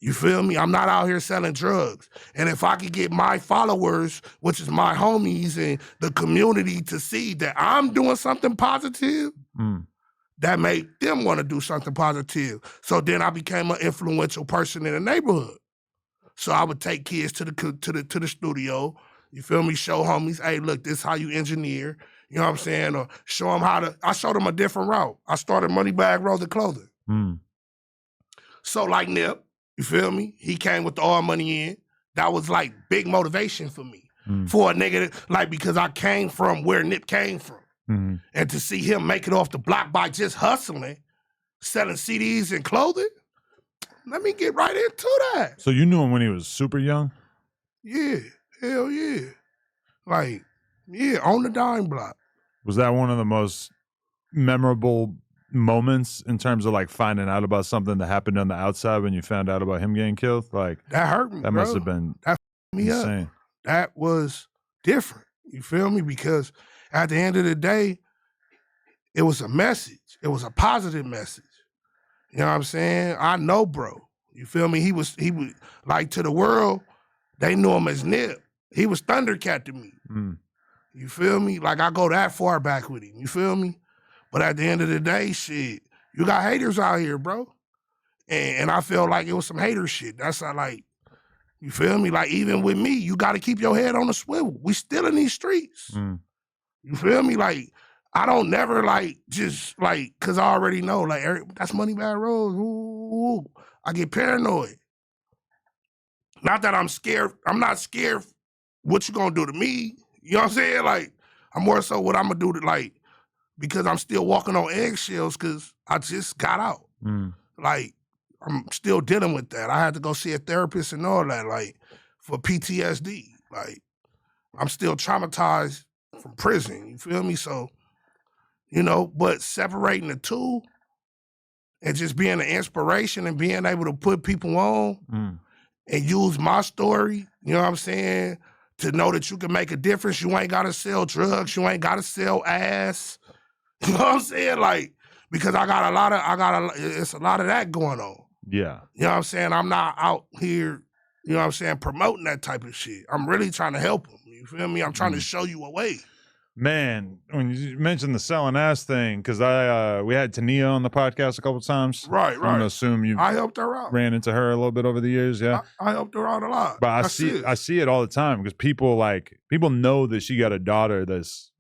You feel me? I'm not out here selling drugs. And if I could get my followers, which is my homies and the community, to see that I'm doing something positive, that made them want to do something positive. So then I became an influential person in the neighborhood. So I would take kids to the studio, you feel me? Show homies, hey, look, this is how you engineer. You know what I'm saying? Or show them I showed them a different route. I started Moneybag Rose Clothing. So like Nip, you feel me? He came with the all money in. That was like big motivation for me. For a nigga, like, because I came from where Nip came from. And to see him make it off the block by just hustling, selling CDs and clothing, let me get right into that. So you knew him when he was super young? Yeah, hell yeah. Like, Yeah, on the dime block. Was that one of the most memorable moments in terms of like finding out about something that happened on the outside when you found out about him getting killed? Like that hurt me. That bro. must have been that me insane. Up. That was different. You feel me? Because at the end of the day, it was a message. It was a positive message. You know what I'm saying? I know, bro. You feel me? He was like, to the world, they knew him as Nip. He was Thundercat to me. You feel me? Like, I go that far back with him. You feel me? But at the end of the day, shit, you got haters out here, bro. And I feel like it was some hater shit. That's how, like, you feel me? Like, even with me, you got to keep your head on the swivel. We still in these streets. You feel me? Like, I don't never, like, just, like, because I already know, like, that's Money Bad Rose. Ooh. I get paranoid. Not that I'm scared. I'm not scared what you gonna do to me. You know what I'm saying? Like, I'm more so what I'm gonna do to, like, because I'm still walking on eggshells because I just got out. Like, I'm still dealing with that. I had to go see a therapist and all that, like, for PTSD. Like, I'm still traumatized from prison. You feel me? So, you know, but separating the two and just being an inspiration and being able to put people on and use my story, you know what I'm saying, to know that you can make a difference. You ain't got to sell drugs. You ain't got to sell ass. You know what I'm saying? Like, because it's a lot of that going on. Yeah. You know what I'm saying? I'm not out here, you know what I'm saying, promoting that type of shit. I'm really trying to help them. You feel me? I'm trying to show you a way. Man, when you mentioned the selling ass thing, because we had Tania on the podcast a couple times. Right. I'm gonna assume I helped her out. Ran into her a little bit over the years, yeah. I helped her out a lot. But I see it all the time because people know that she got a daughter that's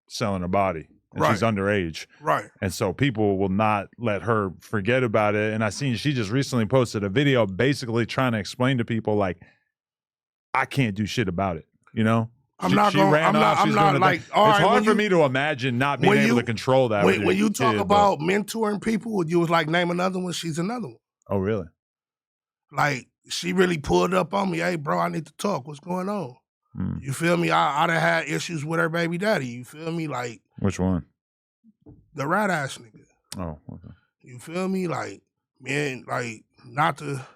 selling her body and she's underage. Right. And so people will not let her forget about it. And I seen she just recently posted a video basically trying to explain to people, like, I can't do shit about it, you know? I'm not like, all right, it's hard for me to imagine not being able to control that. When you talk about mentoring people, you was like, name another one, she's another one. Oh, really? Like, she really pulled up on me. Hey, bro, I need to talk. What's going on? You feel me? I done had issues with her baby daddy. You feel me? Like, which one? The rat ass nigga. Oh, okay. You feel me? Like, man, like, not to,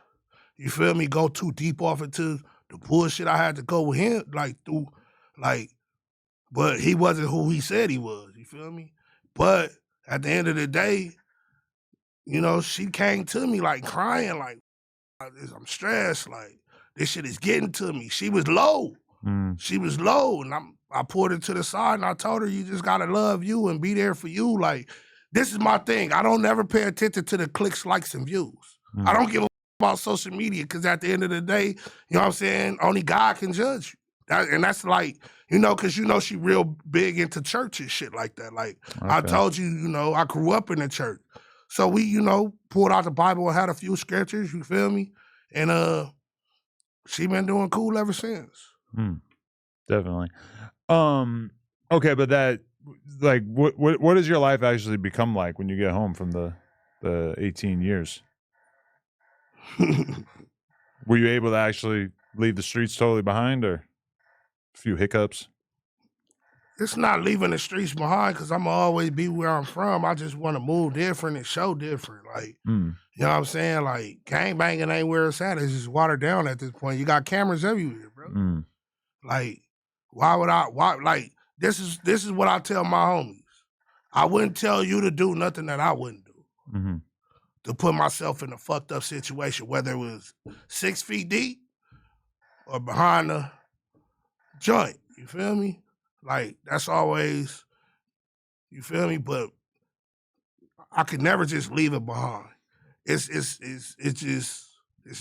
you feel me, go too deep off into the bullshit I had to go with him, like, through. Like, but he wasn't who he said he was, you feel me? But at the end of the day, you know, she came to me like crying, like, I'm stressed, like, this shit is getting to me. She was low. She was low, and I pulled her to the side and I told her, you just gotta love you and be there for you. Like, this is my thing. I don't never pay attention to the clicks, likes, and views. I don't give a about social media because at the end of the day, you know what I'm saying, only God can judge you. And that's like, you know, because, you know, she real big into church and shit like that. Like, I told you, you know, I grew up in the church. So we, you know, pulled out the Bible and had a few scriptures, you feel me? And she been doing cool ever since. Definitely. Okay, but that, like, what does your life actually become like when you get home from the 18 years? Were you able to actually leave the streets totally behind, or a few hiccups? It's not leaving the streets behind because I'm going to always be where I'm from. I just want to move different and show different. Like, you know what I'm saying? Like, gangbanging ain't where it's at. It's just watered down at this point. You got cameras everywhere, bro. Like, like, this is what I tell my homies. I wouldn't tell you to do nothing that I wouldn't do. To put myself in a fucked up situation, whether it was 6 feet deep or behind the joint. You feel me? Like, that's always, you feel me? But I could never just leave it behind. It's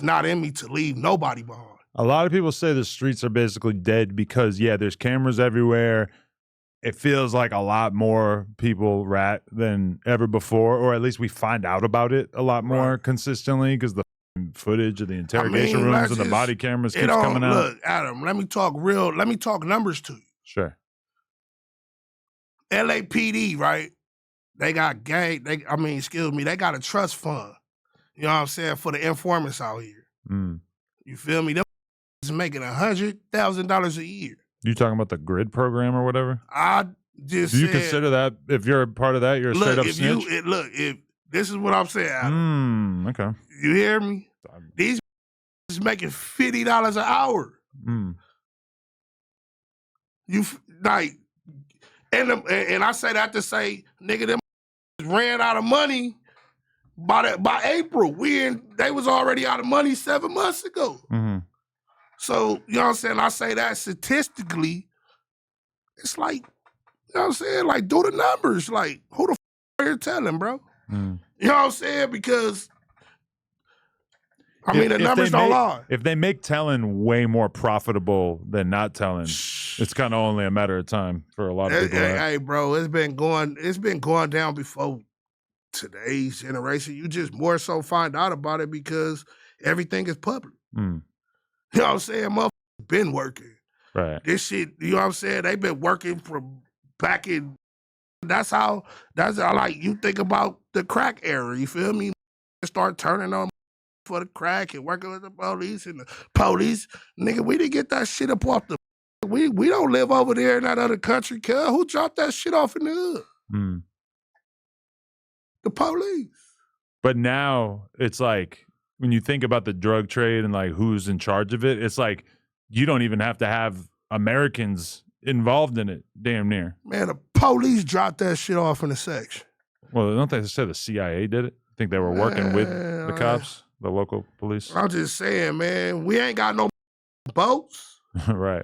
not in me to leave nobody behind. A lot of people say the streets are basically dead because, yeah, there's cameras everywhere. It feels like a lot more people rat than ever before, or at least we find out about it a lot more consistently because the footage of the interrogation rooms and the body cameras keeps coming out. Look, Adam, let me talk numbers to you. Sure. LAPD, right? They got they got a trust fund. You know what I'm saying? For the informants out here. You feel me? Them is making $100,000 a year. You talking about the grid program or whatever? I just Do you said, consider that, if you're a part of that, you're a straight up snitch? If this is what I'm saying, Adam. Okay. You hear me? These is making $50 an hour. You like, and I say that to say, nigga, them ran out of money by April. They was already out of money 7 months ago. So, you know what I'm saying? I say that statistically, it's like, you know what I'm saying? Like, do the numbers. Like, who the f are you telling, bro? You know what I'm saying? Because, I mean, the numbers don't lie. If they make telling way more profitable than not telling, it's kind of only a matter of time for a lot of people. Hey, bro, it's been going down before today's generation. You just more so find out about it because everything is public. You know what I'm saying? Motherfuckers been working. Right. This shit, you know what I'm saying? They've been working from back in, that's how like, you think about the crack era, you feel me? Start turning on for the crack and working with the police and the police. Nigga, we didn't get that shit up off the, we don't live over there in that other country, cuz. Who dropped that shit off in the hood? The police. But now it's like, when you think about the drug trade and like who's in charge of it, it's like you don't even have to have Americans involved in it, damn near. Man, the police dropped that shit off in the section. Well, don't they say the CIA did it? I think they were working with the cops, the local police. I'm just saying, man, we ain't got no boats. Right.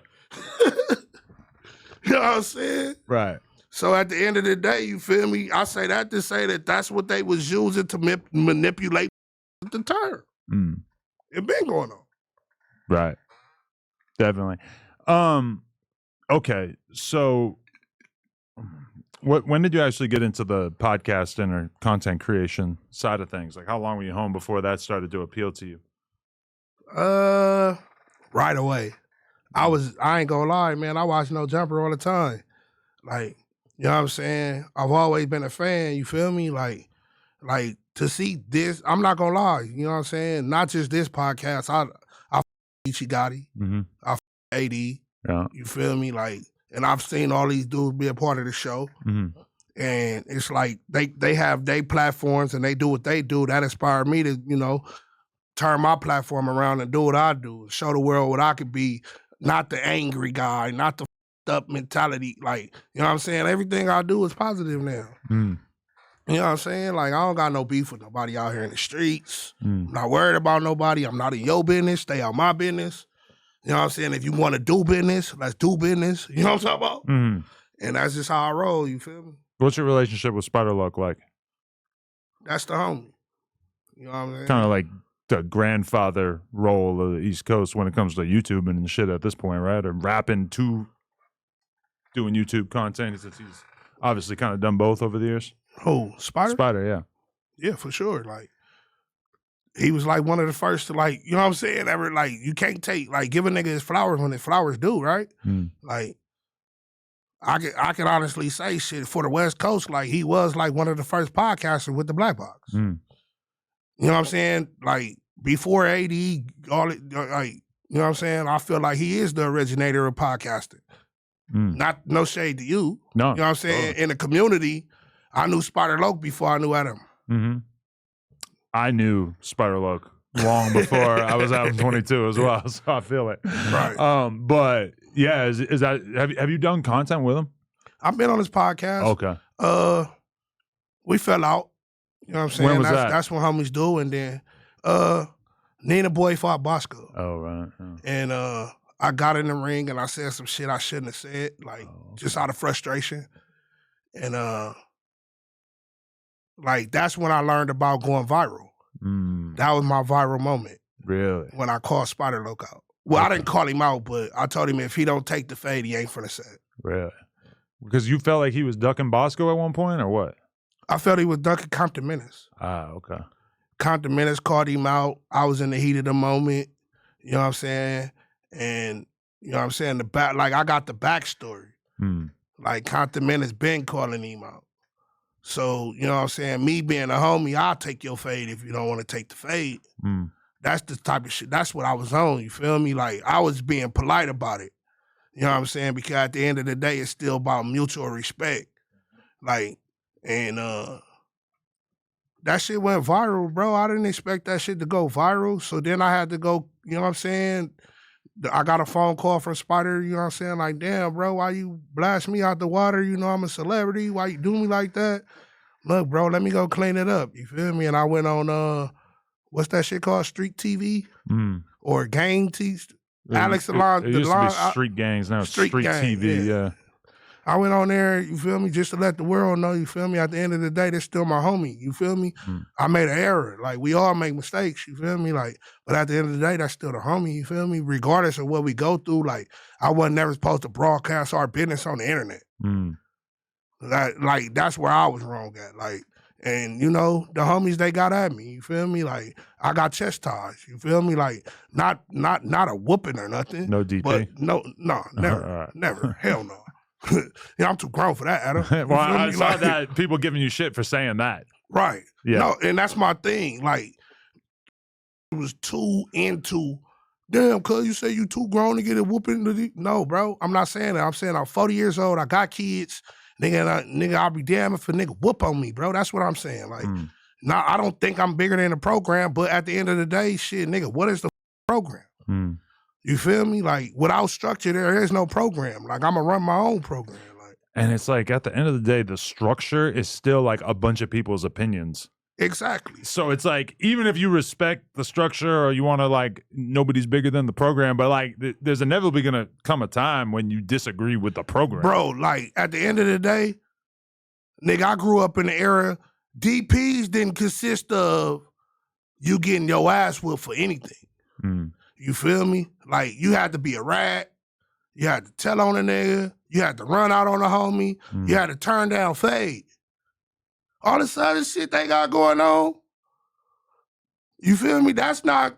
You know what I'm saying? Right. So at the end of the day, you feel me? I say that to say that that's what they was using to manipulate the term. It been going on. Right. Definitely. Okay. So when did you actually get into the podcasting or content creation side of things? Like, how long were you home before that started to appeal to you? Right away. I ain't gonna lie, man. I watch No Jumper all the time. Like, you know what I'm saying? I've always been a fan, you feel me? Like to see this, I'm not gonna lie, you know what I'm saying? Not just this podcast. I Ichigati, I AD, you feel me? Like, and I've seen all these dudes be a part of the show. And it's like they have their platforms and they do what they do. That inspired me to, you know, turn my platform around and do what I do. Show the world what I could be, not the angry guy, not the up mentality. Like, you know what I'm saying? Everything I do is positive now. You know what I'm saying? Like, I don't got no beef with nobody out here in the streets. I'm not worried about nobody. I'm not in your business. Stay out my business. You know what I'm saying? If you want to do business, let's do business. You know what I'm talking about? And that's just how I roll, you feel me? What's your relationship with Spider Luck like? That's the homie. You know what I'm saying? Kind of like the grandfather role of the East Coast when it comes to YouTube and shit at this point, right? Or rapping to doing YouTube content, since he's obviously kind of done both over the years. Who? Spider? Spider, yeah. Yeah, for sure. Like, he was like one of the first to, like, you know what I'm saying? Ever, like, you can't take, like, give a nigga his flowers when his flowers due, right? Like, I can honestly say shit for the West Coast, like, he was like one of the first podcasters with the Black Box. You know what I'm saying? Like, before AD, all it, like, you know what I'm saying? I feel like he is the originator of podcasting. Not no shade to you. No. You know what I'm saying? In the community, I knew Spider Loc before I knew Adam. I knew Spider Loc long before I was out in 22 as well, so I feel it. Right. But yeah, is that have you done content with him? I've been on his podcast. Okay. We fell out. You know what I'm saying? When was that? That's what homies do. And then Nina Boy fought Bosco. Oh, right. And I got in the ring and I said some shit I shouldn't have said, like, just out of frustration. And like, that's when I learned about going viral. That was my viral moment. Really? When I called Spider Loc out. Well, I didn't call him out, but I told him if he don't take the fade, he ain't finna say it. Really? Because you felt like he was ducking Bosco at one point, or what? I felt he was ducking Compton Menace. Okay. Compton Menace called him out. I was in the heat of the moment. You know what I'm saying? And, you know what I'm saying? Like, I got the backstory. Like, Compton Menace been calling him out. So, you know what I'm saying? Me being a homie, I'll take your fade if you don't want to take the fade. That's the type of shit. That's what I was on, you feel me? Like, I was being polite about it. You know what I'm saying? Because at the end of the day, it's still about mutual respect. Like, and that shit went viral, bro. I didn't expect that shit to go viral. So then I had to go, you know what I'm saying? I got a phone call from Spider, you know what I'm saying? Like, damn, bro, why you blast me out the water? You know I'm a celebrity. Why you do me like that? Look, bro, let me go clean it up. You feel me? And I went on, what's that shit called? Street TV? Or Gang TV? Alex Alon. It used to be Street Gangs, now it's Street TV, yeah. I went on there, you feel me, just to let the world know, you feel me? At the end of the day, they're still my homie, you feel me? I made an error. Like, we all make mistakes, you feel me? Like, but at the end of the day, that's still the homie, you feel me? Regardless of what we go through, like, I wasn't never supposed to broadcast our business on the internet. Like, that's where I was wrong at. Like, and, you know, the homies, they got at me, you feel me? Like, I got chastised, you feel me? Like, not a whooping or nothing. No DP? But no, never, never, hell no. Yeah, I'm too grown for that, Adam. Well, I saw that people giving you shit for saying that. Right. Yeah. No, and that's my thing. Like, it was too into, damn, cuz you say you too grown to get a whooping. No, bro, I'm not saying that. I'm saying I'm 40 years old. I got kids. Nigga, I'll be damned if a nigga whoop on me, bro. That's what I'm saying. Like, now I don't think I'm bigger than the program, but at the end of the day, shit, nigga, what is the program? You feel me? Like, without structure, there is no program. Like, I'm going to run my own program. Like, and it's like, at the end of the day, the structure is still like a bunch of people's opinions. Exactly. So it's like, even if you respect the structure or you want to, like, nobody's bigger than the program, but like, there's inevitably going to come a time when you disagree with the program. Bro, like, at the end of the day, nigga, I grew up in the era, DPs didn't consist of you getting your ass whooped for anything. You feel me? Like, you had to be a rat. You had to tell on a nigga. You had to run out on a homie. You had to turn down fade. All this other shit they got going on. You feel me? That's not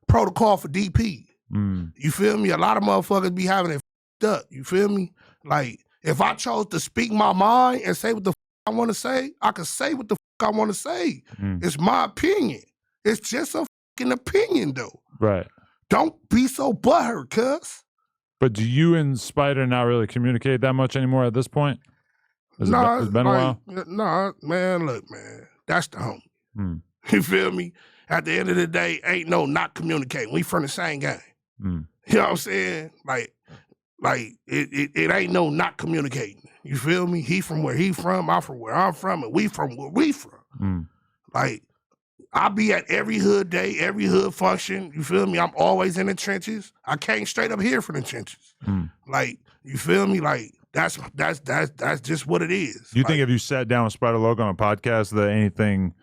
protocol for DP. You feel me? A lot of motherfuckers be having it f***ed up. You feel me? Like, if I chose to speak my mind and say what the f*** I want to say, I could say what the f*** I want to say. It's my opinion. It's just a fucking opinion, though. Right. Don't be so butthurt, cuz. But do you and Spider not really communicate that much anymore at this point? It's been a while? Nah, man, look, man. That's the homie. You feel me? At the end of the day, ain't no not communicating. We from the same gang. You know what I'm saying? Like it ain't no not communicating. You feel me? He from where he from, I'm from where I'm from, and we from where we from. Like, I be at every hood day, every hood function. You feel me? I'm always in the trenches. I came straight up here from the trenches. Like, you feel me? Like, that's just what it is. You think if you sat down with Spider Logan on a podcast that anything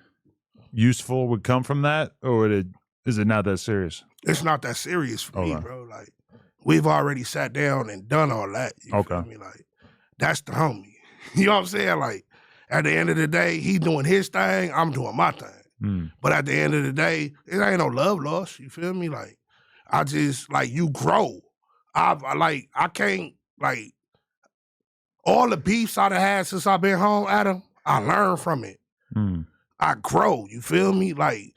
useful would come from that, or is it not that serious? It's not that serious for me, bro. Like, we've already sat down and done all that. You feel me? Like, that's the homie. You know what I'm saying? Like, at the end of the day, he doing his thing, I'm doing my thing. But at the end of the day, it ain't no love lost. You feel me? Like, I just, like, you grow. I can't, like, all the beefs I've had since I've been home, Adam, I learned from it. I grow, you feel me? Like,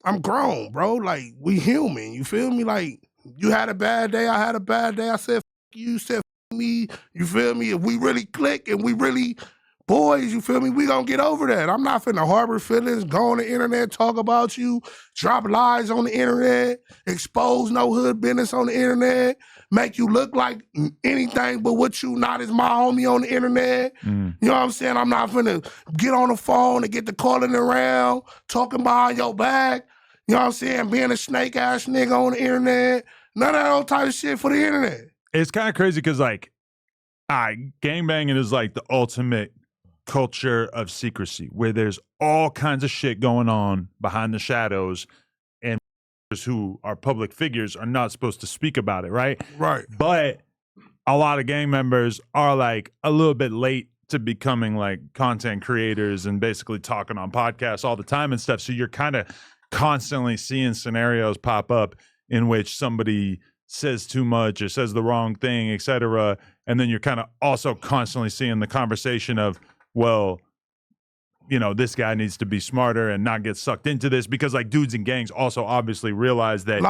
I'm grown, bro. Like, we human, you feel me? Like, you had a bad day, I had a bad day. I said, you said, me, you feel me? If we really click and we really boys, you feel me? We gonna get over that. I'm not finna harbor feelings, go on the internet, talk about you, drop lies on the internet, expose no hood business on the internet, make you look like anything but what you not is my homie on the internet. You know what I'm saying? I'm not finna get on the phone and get to calling around, talking behind your back. You know what I'm saying? Being a snake ass nigga on the internet. None of that old type of shit for the internet. It's kind of crazy because, like, gangbanging is like the ultimate culture of secrecy, where there's all kinds of shit going on behind the shadows, and who are public figures are not supposed to speak about it, right? Right. But a lot of gang members are like a little bit late to becoming like content creators and basically talking on podcasts all the time and stuff. So you're kind of constantly seeing scenarios pop up in which somebody says too much or says the wrong thing, etc. And then you're kind of also constantly seeing the conversation of, well, you know, this guy needs to be smarter and not get sucked into this, because like dudes in gangs also obviously realize that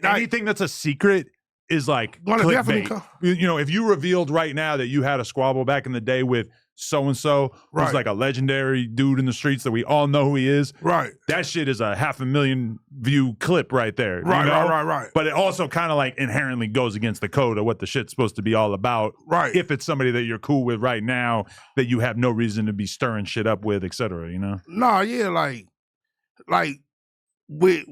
anything that's a secret is like clickbait. You know, if you revealed right now that you had a squabble back in the day with so-and-so, who's like a legendary dude in the streets that we all know who he is. Right. That shit is a 500,000 view clip right there. Right, you know? right. But it also kind of like inherently goes against the code of what the shit's supposed to be all about. Right. If it's somebody that you're cool with right now that you have no reason to be stirring shit up with, et cetera, you know? Nah, yeah, like with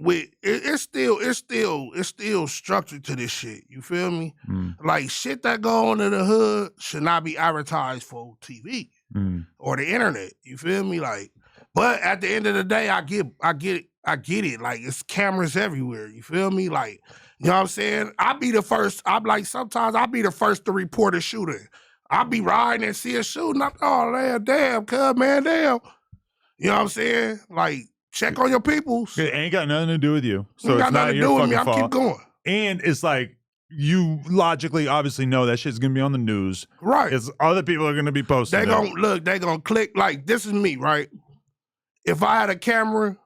it's still structured to this shit. You feel me? Like shit that go on in the hood should not be advertised for TV or the internet. You feel me? Like, but at the end of the day, I get it. Like it's cameras everywhere. You feel me? Like, you know what I'm saying? Sometimes I'll be the first to report a shooting. I'll be riding and see a shooting. Damn, cuz, man, damn. You know what I'm saying? Like, check on your peoples. It ain't got nothing to do with you. So it's not your fucking fault. I keep going. And it's like, you logically obviously know that shit's gonna be on the news. Right. It's other people are gonna be posting. They gonna click, like, this is me, right? If I had a camera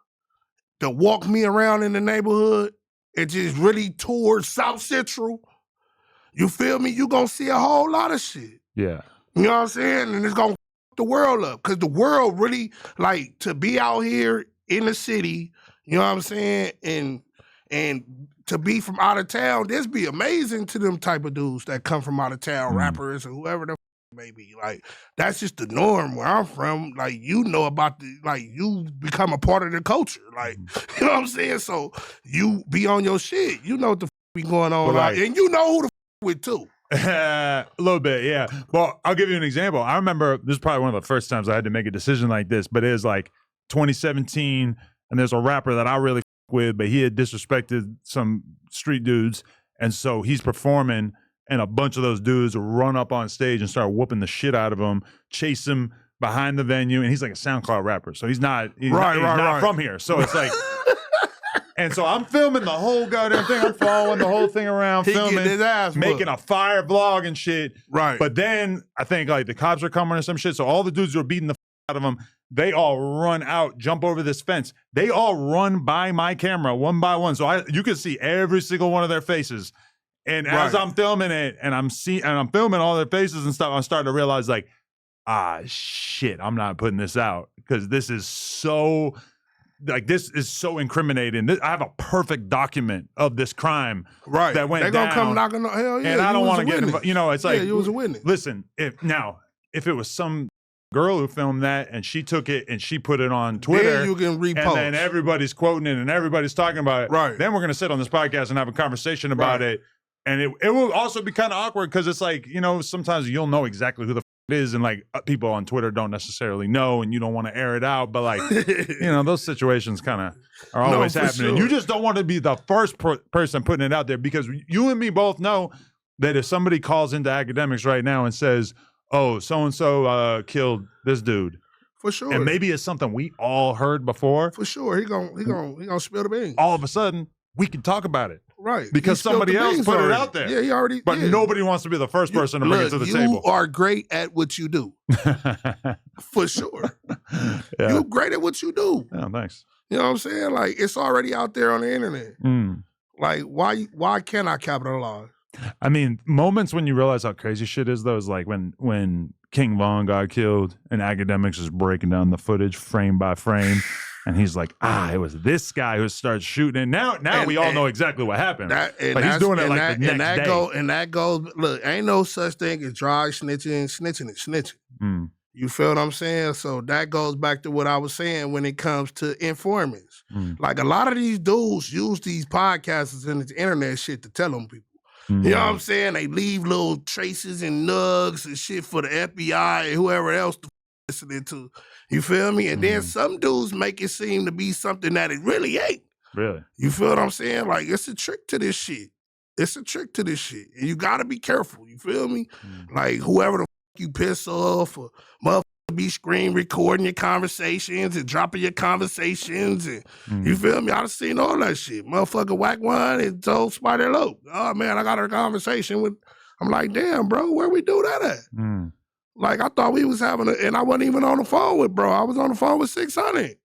to walk me around in the neighborhood and just really towards South Central, you feel me? You gonna see a whole lot of shit. Yeah. You know what I'm saying? And it's gonna the world up, because the world really, like, to be out here in the city, you know what I'm saying, and to be from out of town, this be amazing to them type of dudes that come from out of town, rappers or whoever the may be. Like, that's just the norm where I'm from. Like, you know about you become a part of the culture. Like, you know what I'm saying? So you be on your shit. You know what the be going on, and you know who the with too. A little bit, yeah. Well, I'll give you an example. I remember this is probably one of the first times I had to make a decision like this, but it was like 2017, and there's a rapper that I really with, but he had disrespected some street dudes, and so he's performing, and a bunch of those dudes run up on stage and start whooping the shit out of him, chase him behind the venue, and he's like a SoundCloud rapper, so he's not from here. So it's like, and so I'm filming the whole goddamn thing. I'm following the whole thing around, filming, his ass making a fire vlog and shit. Right. But then I think like the cops are coming or some shit, so all the dudes who are beating the out of him, they all run out, jump over this fence. They all run by my camera one by one. So you can see every single one of their faces. And as I'm filming it and I'm filming all their faces and stuff, I'm starting to realize like, shit, I'm not putting this out because this is so incriminating. I have a perfect document of this crime that went down. They're gonna come knocking on, hell yeah. And I don't want to get involved. You know, it's like, you was a witness. Listen, if it was some girl who filmed that and she took it and she put it on Twitter, then you can repost, and then everybody's quoting it and everybody's talking about it. Right. Then we're gonna sit on this podcast and have a conversation about it. And it will also be kind of awkward because it's like, you know, sometimes you'll know exactly who the it is, and like people on Twitter don't necessarily know, and you don't want to air it out. But like, you know, those situations kind of are always happening. Sure. You just don't want to be the first person putting it out there, because you and me both know that if somebody calls into academics right now and says, "Oh, so and so killed this dude," for sure, and maybe it's something we all heard before, for sure, he gonna spill the beans. All of a sudden, we can talk about it. Right. Because somebody else put it out there. Yeah, he already But nobody wants to be the first person to bring it to the table. You are great at what you do. For sure. Yeah. You're great at what you do. Oh, thanks. You know what I'm saying? Like, it's already out there on the internet. Like, why can't I capitalize? I mean, moments when you realize how crazy shit is, though, is like when King Von got killed and academics is breaking down the footage frame by frame. And he's like, it was this guy who starts shooting. And now we all know exactly what happened. But he's doing it like the next day. And that goes, look, ain't no such thing as dry snitching is snitching. You feel what I'm saying? So that goes back to what I was saying when it comes to informants. Like, a lot of these dudes use these podcasts and the internet shit to tell them people. You know what I'm saying? They leave little traces and nugs and shit for the FBI and whoever else to listening to. You feel me? And then some dudes make it seem to be something that it really ain't. Really? You feel what I'm saying? Like, it's a trick to this shit. It's a trick to this shit. And you gotta be careful. You feel me? Like, whoever the you piss off, or motherfucker be screen recording your conversations and dropping your conversations. And you feel me? I've seen all that shit. Motherfucker whack one and told Spider Lope, "Oh man, I got a conversation with," I'm like, damn, bro, where we do that at? Like, I thought we was having and I wasn't even on the phone with bro. I was on the phone with 600.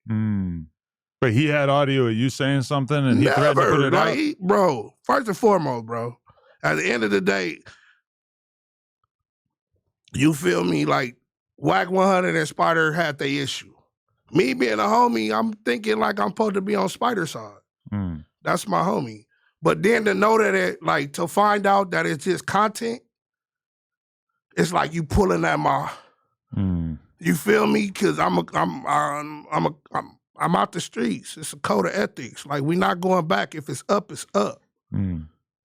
But he had audio of you saying something and he threatened to put it out? Bro, first and foremost, bro, at the end of the day, you feel me? Like, Whack 100 and Spider had their issue. Me being a homie, I'm thinking like I'm supposed to be on Spider's side. That's my homie. But then to know that like, to find out that it's just content, it's like you pulling at my, you feel me? Because I'm out the streets. It's a code of ethics. Like, we not going back. If it's up, it's up.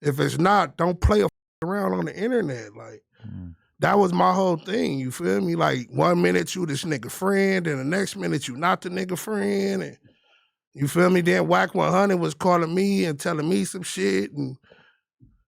If it's not, don't play around on the internet. Like, that was my whole thing. You feel me? Like, 1 minute you this nigga friend, and the next minute you not the nigga friend. And you feel me? Then Whack 100 was calling me and telling me some shit. And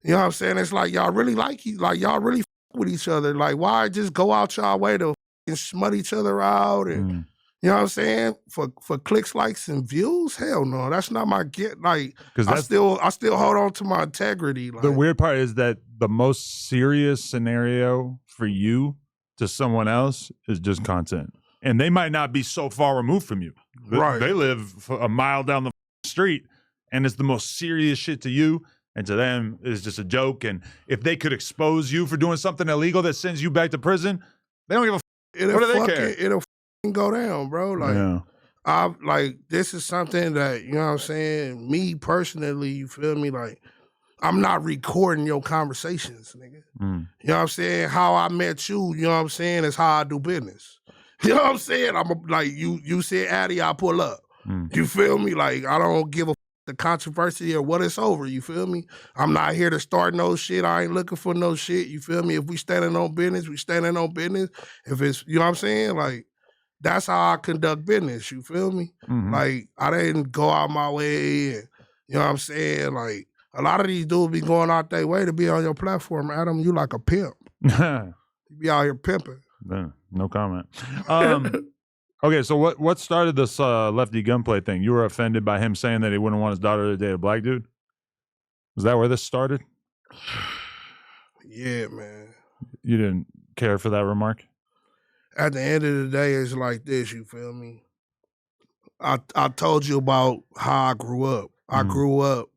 you know what I'm saying? It's like, y'all really y'all really with each other. Like, why just go out y'all way to smut each other out? And you know what I'm saying? For clicks, likes, and views? Hell no. That's not my get. Like, I still hold on to my integrity. Like, the weird part is that the most serious scenario for you to someone else is just content. And they might not be so far removed from you. Right. They live a mile down the street, and it's the most serious shit to you. And to them, it's just a joke. And if they could expose you for doing something illegal that sends you back to prison, they don't give a what do they care? It'll go down, bro. Like, like, this is something that, you know what I'm saying, me personally, you feel me? Like, I'm not recording your conversations, nigga. You know what I'm saying? How I met you, you know what I'm saying, is how I do business. You know what I'm saying? Like, you said, Addy, I'll pull up. You feel me? Like, I don't give a the controversy or what it's over, you feel me? I'm not here to start no shit. I ain't looking for no shit, you feel me? If we standing on business, we standing on business. If it's, you know what I'm saying? Like, that's how I conduct business, you feel me? Like, I didn't go out my way and, you know what I'm saying? Like, a lot of these dudes be going out their way to be on your platform, Adam. You like a pimp. You be out here pimping. No comment. Okay, so what started this Lefty Gunplay thing? You were offended by him saying that he wouldn't want his daughter to date a black dude? Was that where this started? Yeah, man. You didn't care for that remark? At the end of the day, it's like this, you feel me? I told you about how I grew up. I grew up,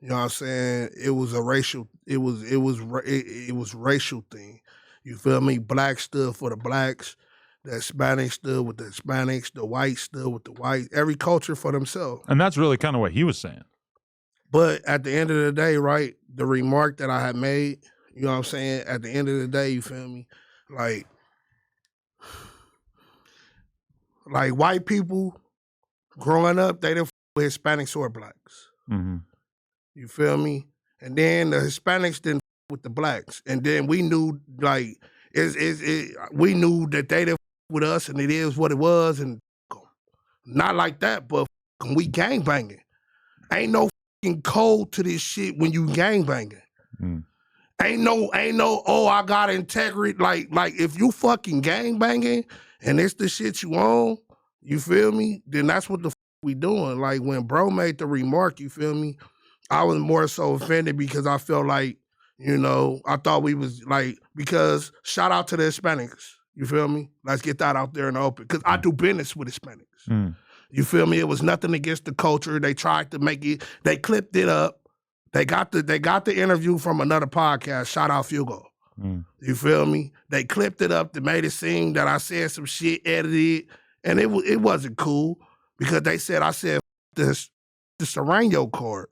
you know what I'm saying? It was a racial, it was racial thing. You feel me? Black stood for the blacks. The Hispanic stood with the Hispanics, the white stood with the white, every culture for themselves. And that's really kind of what he was saying. But at the end of the day, right, the remark that I had made, you know what I'm saying, at the end of the day, you feel me, like white people growing up, they didn't with Hispanics or blacks. You feel me? And then the Hispanics didn't with the blacks. And then we knew, like, we knew that they didn't with us, and it is what it was, and not like that, but we gangbanging. Ain't no fucking code to this shit when you gangbanging. Ain't no, oh, I got integrity. Like if you fucking gangbanging and it's the shit you own, you feel me? Then that's what the we doing. Like, when bro made the remark, you feel me? I was more so offended because I felt like, you know, I thought we was like, because shout out to the Hispanics. You feel me? Let's get that out there in the open. Because I do business with Hispanics. You feel me? It was nothing against the culture. They tried to make it, they clipped it up. They got the interview from another podcast, shout out Fugo. You feel me? They clipped it up, they made it seem that I said some shit, edited, and it wasn't cool because they said I said the Serrano card.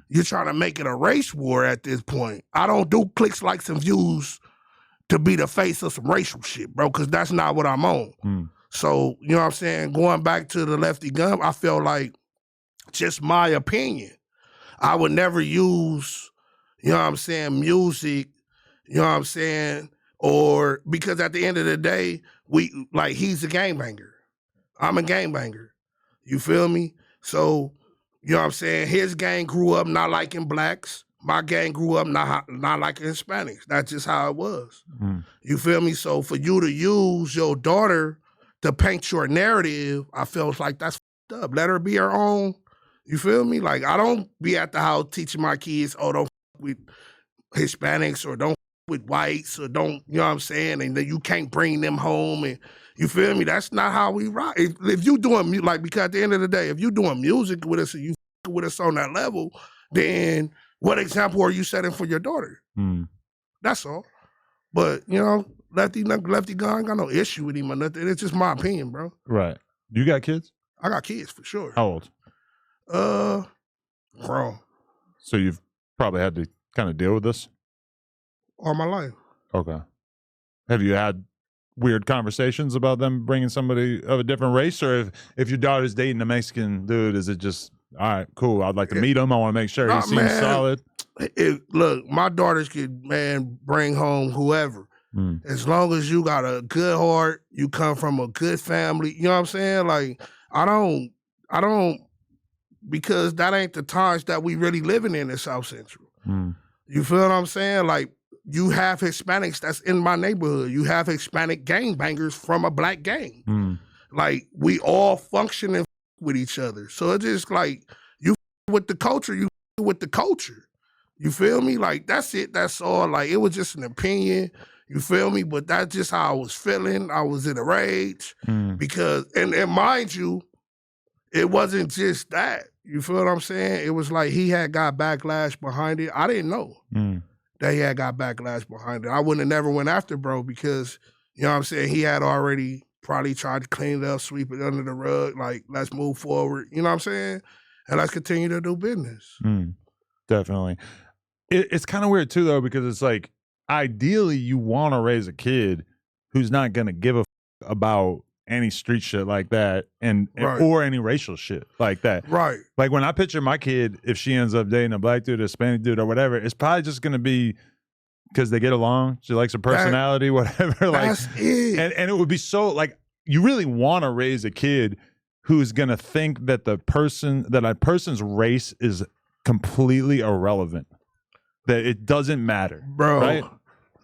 You're trying to make it a race war at this point. I don't do clicks, likes, and views to be the face of some racial shit, bro, because that's not what I'm on. So, you know what I'm saying? Going back to the Lefty Gun, I felt like, just my opinion, I would never use, you know what I'm saying, music, you know what I'm saying, or because at the end of the day, he's a gangbanger. I'm a gangbanger. You feel me? So, you know what I'm saying? His gang grew up not liking blacks. My gang grew up not liking Hispanics. That's just how it was. You feel me? So for you to use your daughter to paint your narrative, I felt like that's fucked up. Let her be her own. You feel me? Like, I don't be at the house teaching my kids, oh, don't with Hispanics or don't with whites or don't, you know what I'm saying? And then you can't bring them home and you feel me? That's not how we rock. If you doing like, because at the end of the day, if you doing music with us and you with us on that level, then what example are you setting for your daughter? That's all. But, you know, Lefty Gun, got no issue with him or nothing. It's just my opinion, bro. Right. You got kids? I got kids for sure. How old? Grown. So you've probably had to kind of deal with this? All my life. Okay. Have you had weird conversations about them bringing somebody of a different race? Or if your daughter's dating a Mexican dude, is it just, all right, cool, I'd like to meet him, I want to make sure he seems solid? Look, my daughters could, bring home whoever. As long as you got a good heart, you come from a good family, you know what I'm saying? Like, I don't, because that ain't the times that we really living in South Central. You feel what I'm saying? Like, you have Hispanics that's in my neighborhood. You have Hispanic gangbangers from a black gang. Like, we all functioning with each other. So it's just like, you with the culture, you with the culture. You feel me? Like, that's it. That's all. Like, it was just an opinion. You feel me? But that's just how I was feeling. I was in a rage because, and mind you, it wasn't just that. You feel what I'm saying? It was like he had got backlash behind it. I didn't know that he had got backlash behind it. I wouldn't have never went after bro because, you know what I'm saying, he had already probably tried to clean it up, sweep it under the rug, like, let's move forward. You know what I'm saying? And let's continue to do business. Definitely. It's kind of weird too, though, because it's like, ideally you want to raise a kid who's not going to give a about any street shit like that or any racial shit like that. Right. Like, when I picture my kid, if she ends up dating a black dude, a Hispanic dude or whatever, it's probably just going to be because they get along. She likes her personality, whatever. Like, that's it. And it would be so, like, you really want to raise a kid who's going to think that a person's race is completely irrelevant. That it doesn't matter. Bro. Right?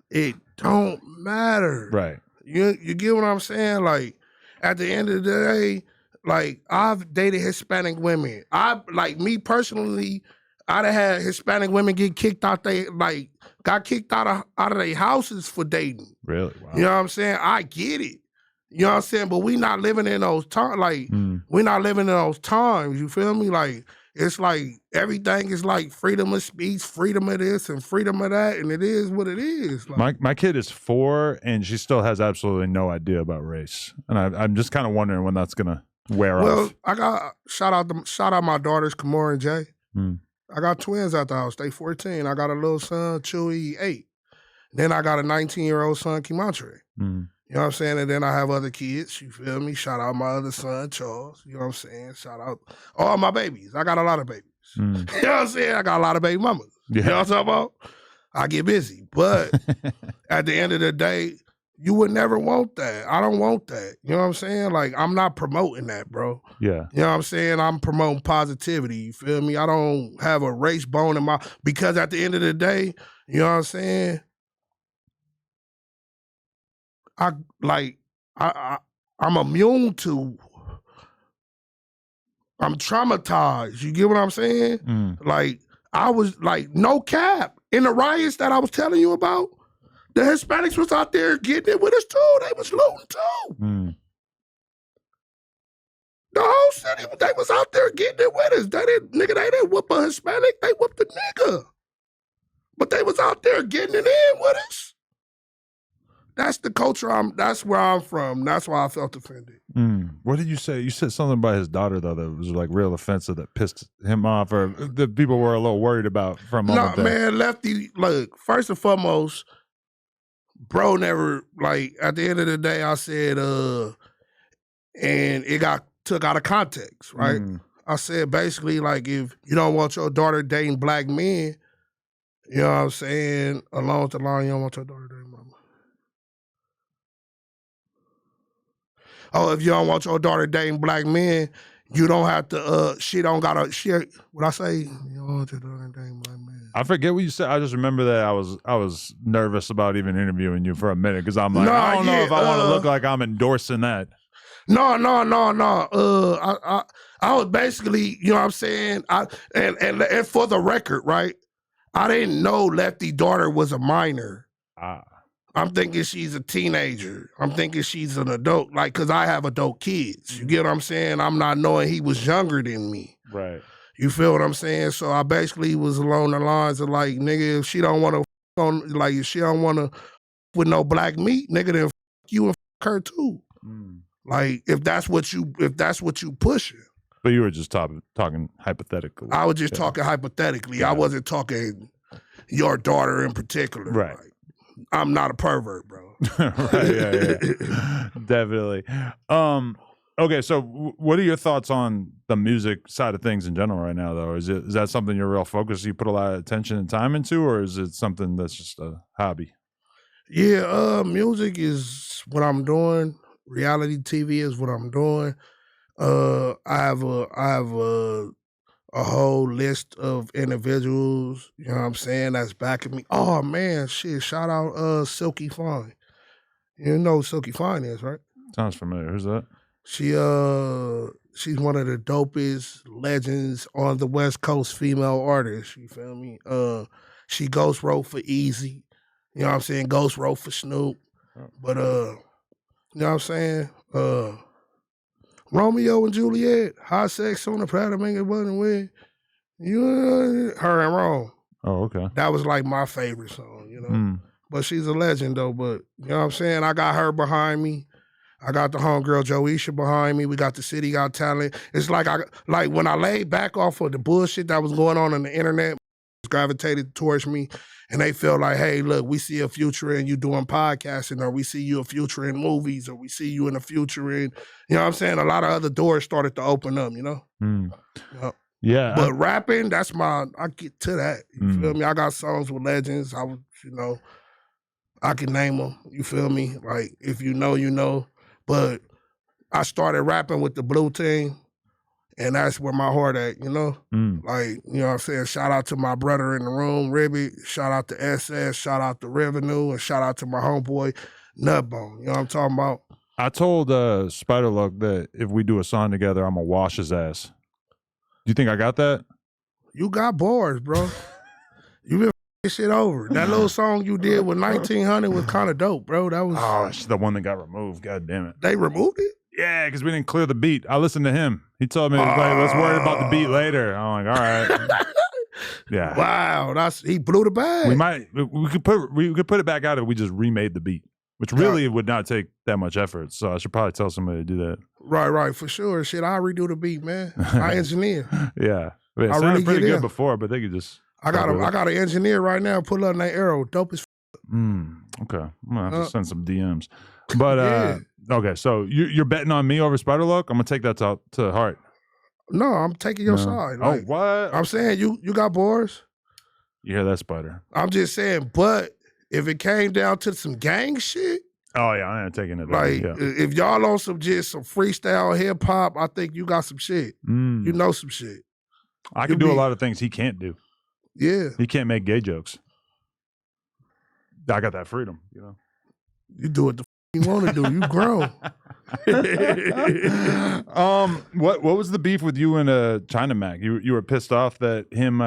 It don't matter. Right. You get what I'm saying? Like, at the end of the day, like, I've dated Hispanic women. Like, me personally, I'd have had Hispanic women get kicked out got kicked out of their houses for dating. Really? Wow. You know what I'm saying? I get it. You know what I'm saying? But we not living in those times. Like, we're not living in those times. You feel me? Like, it's like everything is like freedom of speech, freedom of this and freedom of that, and it is what it is. Like, my kid is 4, and she still has absolutely no idea about race, and I'm just kind of wondering when that's gonna wear off. Well, I got shout out my daughters, Kamora and Jay. I got twins at the house. They 14. I got a little son, Chewy, 8. Then I got a 19-year-old son, Kimantre. You know what I'm saying? And then I have other kids, you feel me? Shout out my other son, Charles. You know what I'm saying? Shout out all my babies. I got a lot of babies. You know what I'm saying? I got a lot of baby mamas. You know what I'm talking about? I get busy. But at the end of the day, you would never want that. I don't want that. You know what I'm saying? Like, I'm not promoting that, bro. Yeah. You know what I'm saying? I'm promoting positivity. You feel me? I don't have a race bone in my, because at the end of the day, you know what I'm saying? I'm immune to, I'm traumatized. You get what I'm saying? Like, I was like, no cap. In the riots that I was telling you about, the Hispanics was out there getting it with us too. They was looting too. The whole city, they was out there getting it with us. They didn't whoop a Hispanic, they whooped a nigga. But they was out there getting it in with us. That's the culture that's where I'm from. That's why I felt offended. What did you say? You said something about his daughter, though, that was like real offensive, that pissed him off, or the people were a little worried about for a moment. No, man, Lefty, look, first and foremost, bro never, like, at the end of the day, I said, and it got took out of context, right? I said, basically, like, if you don't want your daughter dating black men, you know what I'm saying, along the line, you don't want your daughter dating mama. Oh, if you don't want your daughter dating black men, you don't have to, she don't gotta, what I say? You don't want your daughter dating black men. I forget what you said. I just remember that I was nervous about even interviewing you for a minute, because I'm like, I don't know if I want to look like I'm endorsing that. No. I was basically, you know what I'm saying? And for the record, right? I didn't know Lefty's daughter was a minor I'm thinking she's a teenager. I'm thinking she's an adult, like, because I have adult kids. You get what I'm saying? I'm not knowing he was younger than me. Right. You feel what I'm saying? So I basically was along the lines of like, nigga, if she don't want to, if she don't want to with no black meat, nigga, then you and her too. Like, if that's what you pushing. But you were just talking hypothetically. I was just talking hypothetically. Yeah. I wasn't talking your daughter in particular. Right. Like, I'm not a pervert, bro. Right, yeah. Definitely. Okay, so what are your thoughts on the music side of things in general right now, though? Is that something you're real focused, you put a lot of attention and time into, or is it something that's just a hobby? Yeah, music is what I'm doing. Reality TV is what I'm doing. I have a whole list of individuals, you know what I'm saying, that's backing me. Oh man, shit! Shout out Silky Fine. You know who Silky Fine is, right? Sounds familiar. Who's that? She's one of the dopest legends on the West Coast female artists. You feel me? She ghost wrote for Easy. You know what I'm saying? Ghost wrote for Snoop. But you know what I'm saying? Romeo and Juliet, Hot Sex on the Platter, make it wasn't with you, her and Rome. Oh, okay. That was like my favorite song, you know. But she's a legend though. But you know what I'm saying? I got her behind me. I got the homegirl Joisha behind me. We got the City Got Talent. It's like when I laid back off of the bullshit that was going on the internet, gravitated towards me. And they feel like, hey, look, we see a future in you doing podcasting, or we see you a future in movies, or we see you in the future in, you know what I'm saying? A lot of other doors started to open up, you know? Yeah. But rapping, I get to that. You feel me? I got songs with legends. I can name them. You feel me? Like, if you know, you know. But I started rapping with the Blue Team. And that's where my heart at, you know? Like, you know what I'm saying? Shout out to my brother in the room, Ribby. Shout out to SS. Shout out to Revenue. And shout out to my homeboy, Nutbone. You know what I'm talking about? I told Spiderluck that if we do a song together, I'm going to wash his ass. Do you think I got that? You got bars, bro. You been this shit over. That little song you did with 1900 was kind of dope, bro. That was... Oh, it's the one that got removed. God damn it. They removed it? Yeah, because we didn't clear the beat. I listened to him. He told me, like, let's worry about the beat later. I'm like, all right. Yeah. Wow, he blew the bag. We could put it back out if we just remade the beat, which really would not take that much effort. So I should probably tell somebody to do that. Right, for sure. Shit, I redo the beat, man. I engineer. Yeah. It sounded really pretty good before, but they could just... I got an engineer right now, pull up that arrow. Dope as Okay. I'm going to have to send some DMs. But, okay, so you're betting on me over Spiderluck? I'm going to take that to heart. No, I'm taking your side. Like, what? I'm saying you got bars. You hear that, Spider? I'm just saying, but if it came down to some gang shit. Oh, yeah, I ain't taking it. Like, if y'all on some freestyle hip hop, I think you got some shit. You know some shit. I can do a lot of things he can't do. Yeah. He can't make gay jokes. I got that freedom, you know. You do what the you want to do. You grown. What was the beef with you and China Mac? You were pissed off that him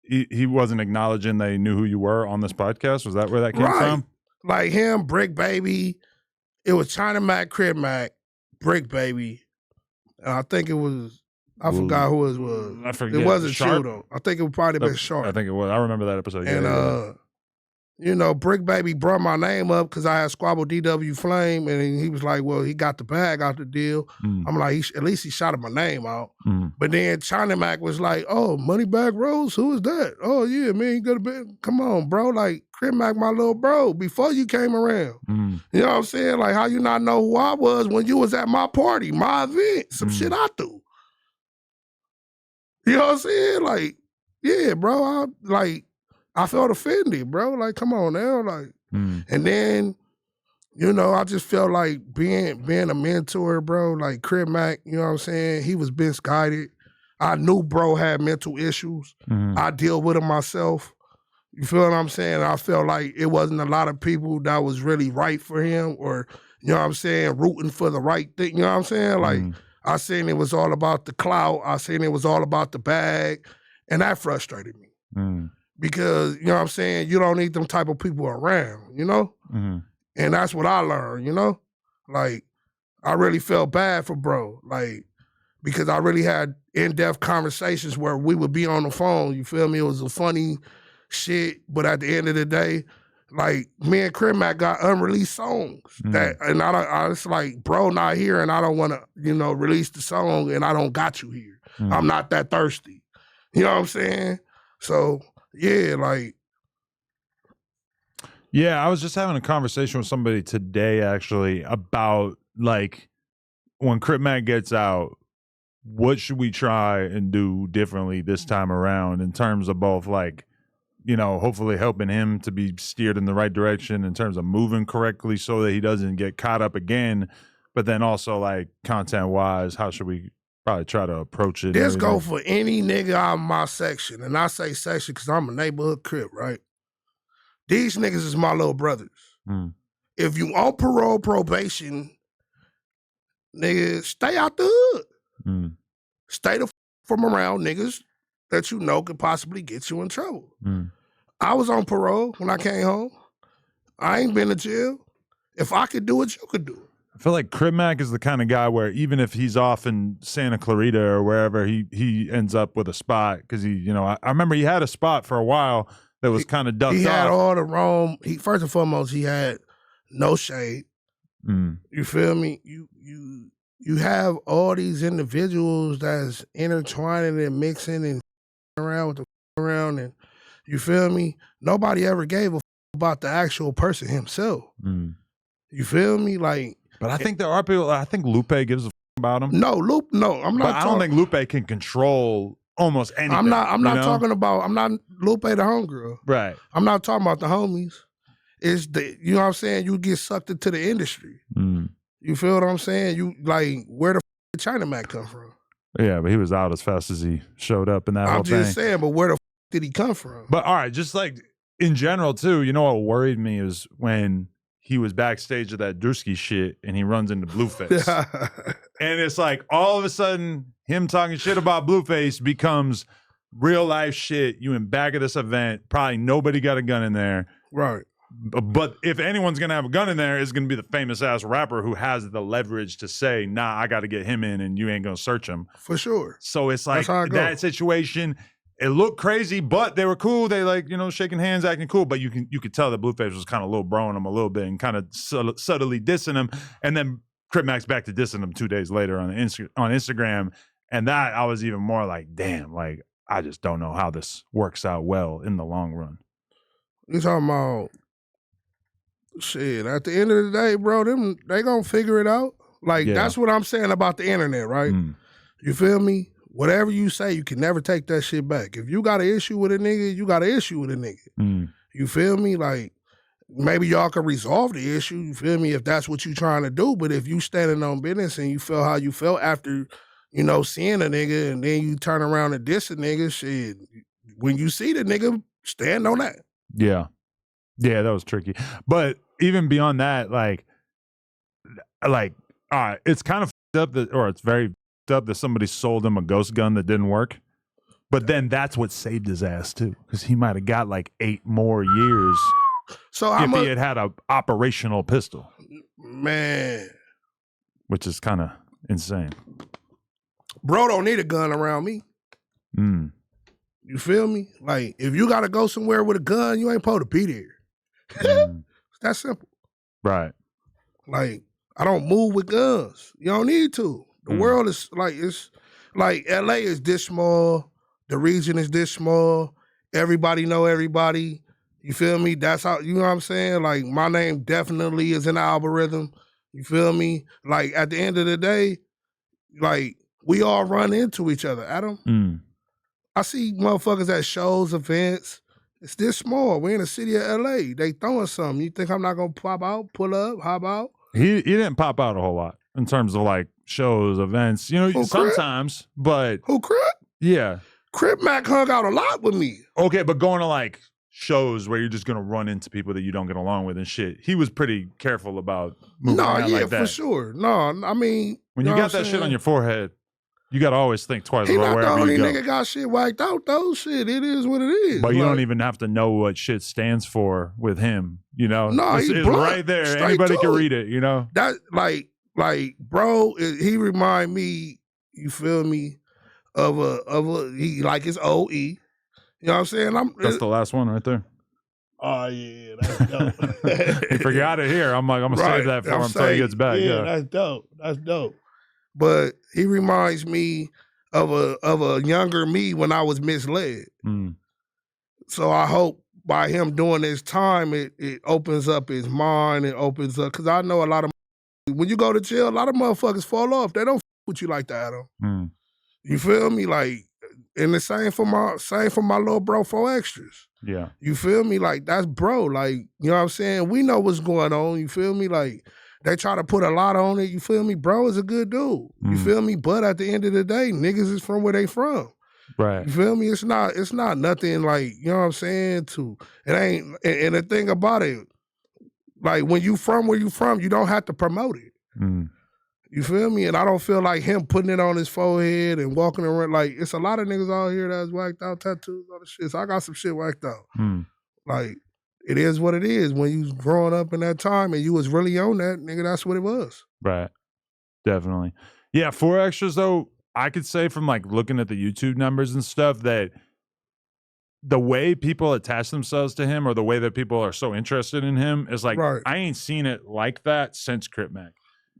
he wasn't acknowledging they knew who you were on this podcast? Was that where that came from? Like him, Brick Baby. It was China Mac, Crib Mac, Brick Baby. I think it was. I forgot who it was. I forget. It wasn't Sharp? Shoe though. I think it would probably been Sharp. I think it was. I remember that episode. And you know, Brick Baby brought my name up because I had squabbled DW Flame, and he was like, "Well, he got the bag out the deal." I'm like, at least he shouted my name out. But then China Mac was like, "Oh, Moneybag Rose, who is that? Oh yeah, man, you gotta be. Come on, bro. Like Crib Mac, my little bro. Before you came around, you know what I'm saying? Like, how you not know who I was when you was at my party, my event, some shit I do." You know what I'm saying? Like, yeah, bro. I felt offended, bro. Like, come on now. Like, and then, you know, I just felt like being a mentor, bro. Like Crib Mac, you know what I'm saying? He was misguided. I knew bro had mental issues. I deal with them myself. You feel what I'm saying? I felt like it wasn't a lot of people that was really right for him, or, you know what I'm saying, rooting for the right thing. You know what I'm saying? Like, I seen it was all about the clout. I seen it was all about the bag. And that frustrated me. because, you know what I'm saying, you don't need them type of people around, you know? Mm-hmm. And that's what I learned, you know? Like, I really felt bad for bro, like, because I really had in-depth conversations where we would be on the phone, you feel me? It was a funny shit, but at the end of the day, like, me and Crip Mac got unreleased songs that, and I it's like, bro not here and I don't want to, you know, release the song and I don't got you here. I'm not that thirsty. You know what I'm saying? So, yeah, like. Yeah, I was just having a conversation with somebody today, actually, about, like, when Crip Mac gets out, what should we try and do differently this time around in terms of both, like, you know, hopefully helping him to be steered in the right direction in terms of moving correctly so that he doesn't get caught up again, but then also, like, content-wise, how should we probably try to approach it? This go for any nigga out of my section, and I say section because I'm a neighborhood Crip, right? These niggas is my little brothers. If you on parole, probation, nigga, stay out the hood. Stay the from around niggas that you know could possibly get you in trouble. I was on parole when I came home. I ain't been to jail. If I could do it, you could do it. I feel like Crip Mac is the kind of guy where even if he's off in Santa Clarita or wherever, he ends up with a spot because he, you know, I remember he had a spot for a while that was kind of ducked off. He had all the wrong. First and foremost, he had no shade. You feel me? You have all these individuals that's intertwining and mixing and around with the around, and you feel me? Nobody ever gave a about the actual person himself. You feel me? Like, but I think there are people. I think Lupe gives a about him. No, I'm not. But I don't think Lupe can control almost anything. I'm not talking about. I'm not Lupe the homegirl. Right. I'm not talking about the homies. It's the, you know what I'm saying? You get sucked into the industry. You feel what I'm saying? You like, where the China Mac come from? Yeah, but he was out as fast as he showed up in that whole thing. I'm just saying, but where the did he come from? But all right, just like in general too, you know what worried me is when he was backstage of that Drewski shit and he runs into Blueface. And it's like all of a sudden him talking shit about Blueface becomes real life shit. You in back of this event, probably nobody got a gun in there. Right. But if anyone's going to have a gun in there, it's going to be the famous ass rapper who has the leverage to say, nah, I got to get him in and you ain't going to search him. For sure. So it's like that situation. It looked crazy, but they were cool. They like, you know, shaking hands, acting cool. But you could tell that Blueface was kind of little broing him a little bit and kind of subtly dissing him. And then Crip Mac's back to dissing him 2 days later on Instagram. And that I was even more like, damn, like I just don't know how this works out well in the long run. You talking about shit? At the end of the day, bro, they gonna figure it out. Like that's what I'm saying about the internet, right? You feel me? Whatever you say, you can never take that shit back. If you got an issue with a nigga, you got an issue with a nigga. You feel me? Like, maybe y'all can resolve the issue, you feel me, if that's what you trying to do. But if you standing on business and you feel how you felt after, you know, seeing a nigga and then you turn around and diss a nigga, shit, when you see the nigga, stand on that. Yeah. Yeah, that was tricky. But even beyond that, like, it's kind of up that, or it's very up that somebody sold him a ghost gun that didn't work. But then that's what saved his ass too, because he might have got like 8 more years if he had a operational pistol. Man. Which is kind of insane. Bro don't need a gun around me. You feel me? Like, if you got to go somewhere with a gun, you ain't supposed to be there. It's that simple. Right. Like, I don't move with guns. You don't need to. The world is like, it's like LA is this small. The region is this small. Everybody know everybody. You feel me? That's how, you know what I'm saying? Like, my name definitely is in the algorithm. You feel me? Like, at the end of the day, like, we all run into each other, Adam. I see motherfuckers at shows, events. It's this small. We're in the city of LA. They throwing something. You think I'm not going to pop out, pull up, hop out? He didn't pop out a whole lot in terms of like shows, events. You know, sometimes, but who, Crip? Yeah, Crip Mac hung out a lot with me. Okay, but going to like shows where you're just gonna run into people that you don't get along with and shit. He was pretty careful about moving around like that. For sure. No, I mean, when you got that shit on your forehead, You got to always think twice He about not the wherever only you go. nigga got shit whacked out though. Shit, it is what it is. But you don't even have to know what shit stands for with him. You know, No, it's blunt, right there. straight Anybody to can it. read it. You know, that like bro, he remind me. You feel me? Of a he like his OE. You know what I'm saying? That's the last one right there. Oh yeah, that's dope. He forgot it here. I'm like, I'm gonna save that for him until he gets back. Yeah, that's dope. That's dope. But he reminds me of a younger me when I was misled. Mm. So I hope by him doing this time, it opens up his mind. It opens up because I know a lot of when you go to jail, a lot of motherfuckers fall off. They don't with you like that, Adam. Mm. You feel me? Like, and the same for my little bro 4 extras. Yeah. You feel me? Like, that's bro. Like, you know what I'm saying? We know what's going on. You feel me? Like, they try to put a lot on it. You feel me? Bro is a good dude. You feel me? But at the end of the day, niggas is from where they from. Right. You feel me? It's not nothing like, you know what I'm saying? It ain't, and the thing about it, like, when you from where you from, you don't have to promote it. Mm. You feel me? And I don't feel like him putting it on his forehead and walking around. Like, it's a lot of niggas out here that's whacked out, tattoos, all the shit. So I got some shit whacked out. Mm. Like, it is what it is. When you was growing up in that time and you was really on that, nigga, that's what it was. Right. Definitely. Yeah, 4 extras, though, I could say from, like, looking at the YouTube numbers and stuff that the way people attach themselves to him or the way that people are so interested in him is like, Right. I ain't seen it like that since Crip Mac.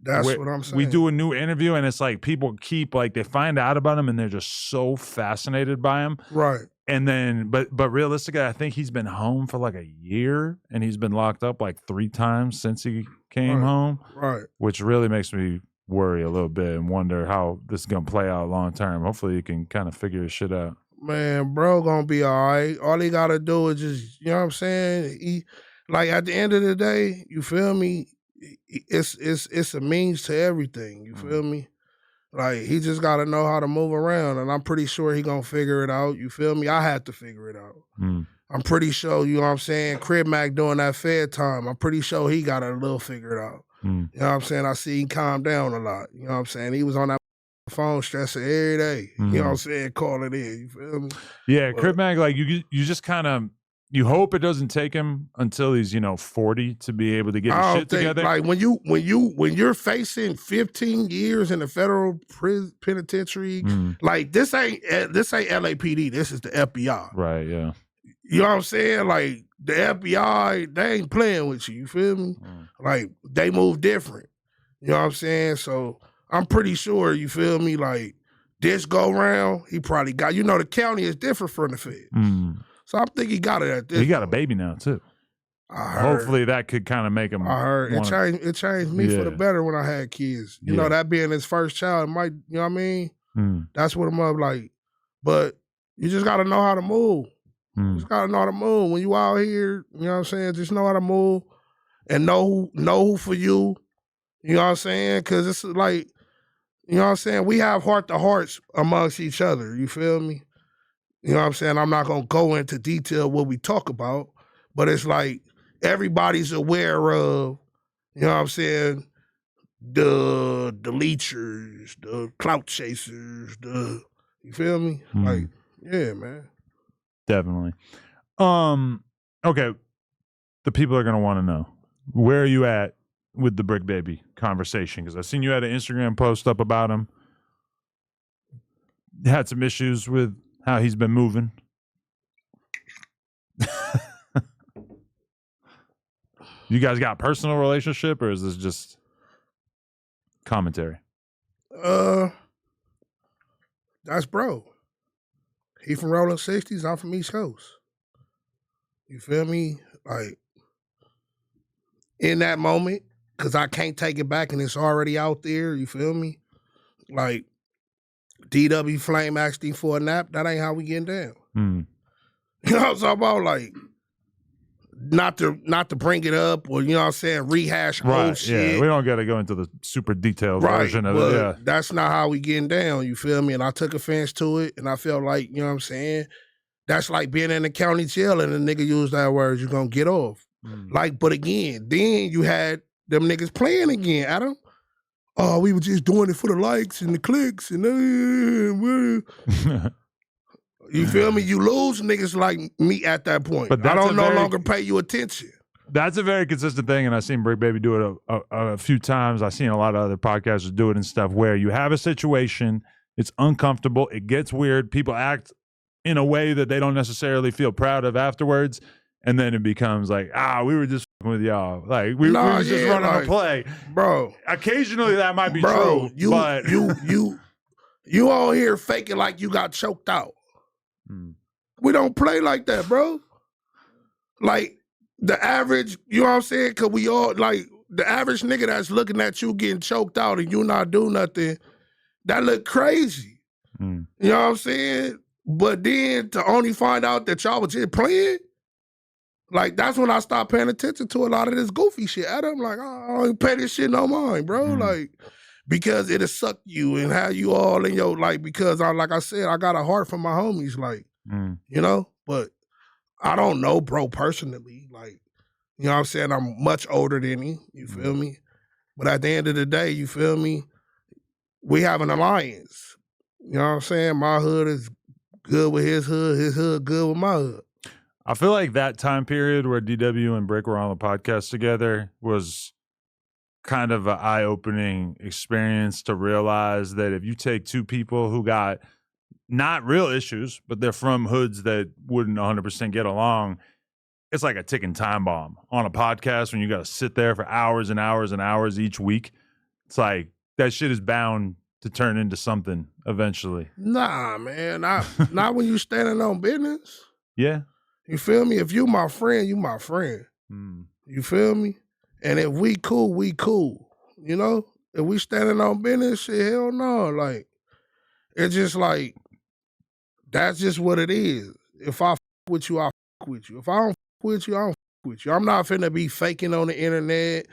That's what I'm saying. We do a new interview and it's like people keep like they find out about him and they're just so fascinated by him. Right. And then but realistically, I think he's been home for like a year and he's been locked up like 3 times since he came home. Right. Which really makes me worry a little bit and wonder how this is gonna play out long term. Hopefully he can kind of figure his shit out. Man, bro gonna be all right. All he gotta do is just, you know what I'm saying? He, like, at the end of the day, you feel me? It's a means to everything. You feel me? Like, he just gotta know how to move around, and I'm pretty sure he gonna figure it out. You feel me? I had to figure it out. Mm. I'm pretty sure, you know what I'm saying? Crib Mac doing that Fed time, I'm pretty sure he got it a little figured out. Mm. You know what I'm saying? I see him calm down a lot. You know what I'm saying? He was on that phone stressing every day. You know what I'm saying? Calling in. You feel me? Yeah, Crip Mac, like you just kind of you hope it doesn't take him until he's 40 to be able to get his shit together. Like when you're facing 15 years in the federal penitentiary, like this ain't LAPD. This is the FBI. Right. Yeah. You know what I'm saying? Like the FBI, they ain't playing with you. You feel me? Like they move different. You know what I'm saying? So I'm pretty sure, you feel me? Like this go round, he probably got. The county is different from the Fed. So I think he got it at this. He got a baby now too. I heard. Hopefully that could kind of make him. I heard it changed me for the better when I had kids. You know, that being his first child, might, you know what I mean? That's what I'm up like. But you just gotta know how to move. You just gotta know how to move. When you out here, you know what I'm saying? Just know how to move and know who for you. You know what I'm saying? Because it's like, you know what I'm saying? We have heart-to-hearts amongst each other. You feel me? You know what I'm saying? I'm not going to go into detail what we talk about, but it's like everybody's aware of, you know what I'm saying, the leechers, the clout chasers, you feel me? Like, yeah, man. Definitely. Okay. The people are going to want to know, where are you at with the Brick Baby conversation? Because I've seen you had an Instagram post up about him. Had some issues with how he's been moving. You guys got a personal relationship, or is this just commentary? That's bro. He from Rolling 60s, I'm from East Coast. You feel me? Like, in that moment, because I can't take it back and it's already out there, you feel me? Like, DW Flame asked him for a nap, that ain't how we getting down. You know what I'm talking about? Like, not to bring it up or, you know what I'm saying, rehash old shit. Yeah, we don't got to go into the super detailed version of it. Yeah. That's not how we getting down, you feel me? And I took offense to it, and I felt like, you know what I'm saying, that's like being in the county jail and a nigga use that word, you're going to get off. Like, but again, then you had them niggas playing again, Adam. oh, we were just doing it for the likes and the clicks and you feel me? You lose niggas like me at that point. But I that's don't no longer pay you attention. That's a very consistent thing, and I've seen Brick Baby do it a few times. I've seen a lot of other podcasters do it and stuff where you have a situation, it's uncomfortable, it gets weird, people act in a way that they don't necessarily feel proud of afterwards, and then it becomes like, we were just fucking with y'all. Like, we were just running a play. Bro. Occasionally that might be true, but... You all here faking like you got choked out. We don't play like that, bro. Like, the average, you know what I'm saying? Because we all, like, the average nigga that's looking at you getting choked out and you not do nothing, that look crazy. You know what I'm saying? But then to only find out that y'all was just playing, like, that's when I stopped paying attention to a lot of this goofy shit. I'm like, I don't even pay this shit no mind, bro. Like, because it'll suck you and have you all in your, like, because like I said, I got a heart for my homies, like, you know? But I don't know bro personally. Like, you know what I'm saying? I'm much older than him, you feel me? But at the end of the day, you feel me? We have an alliance. You know what I'm saying? My hood is good with his hood good with my hood. I feel like that time period where DW and Brick were on the podcast together was kind of an eye-opening experience to realize that if you take two people who got not real issues, but they're from hoods that wouldn't 100% get along, it's like a ticking time bomb on a podcast when you got to sit there for hours and hours and hours each week. It's like that shit is bound to turn into something eventually. Nah, man, not when you standing on business. Yeah. You feel me? If you my friend, you my friend. You feel me? And if we cool, we cool. You know? If we standing on business, shit, hell no. Like, it's just like, that's just what it is. If I with you, I with you. If I don't with you, I don't with you. I'm not finna be faking on the internet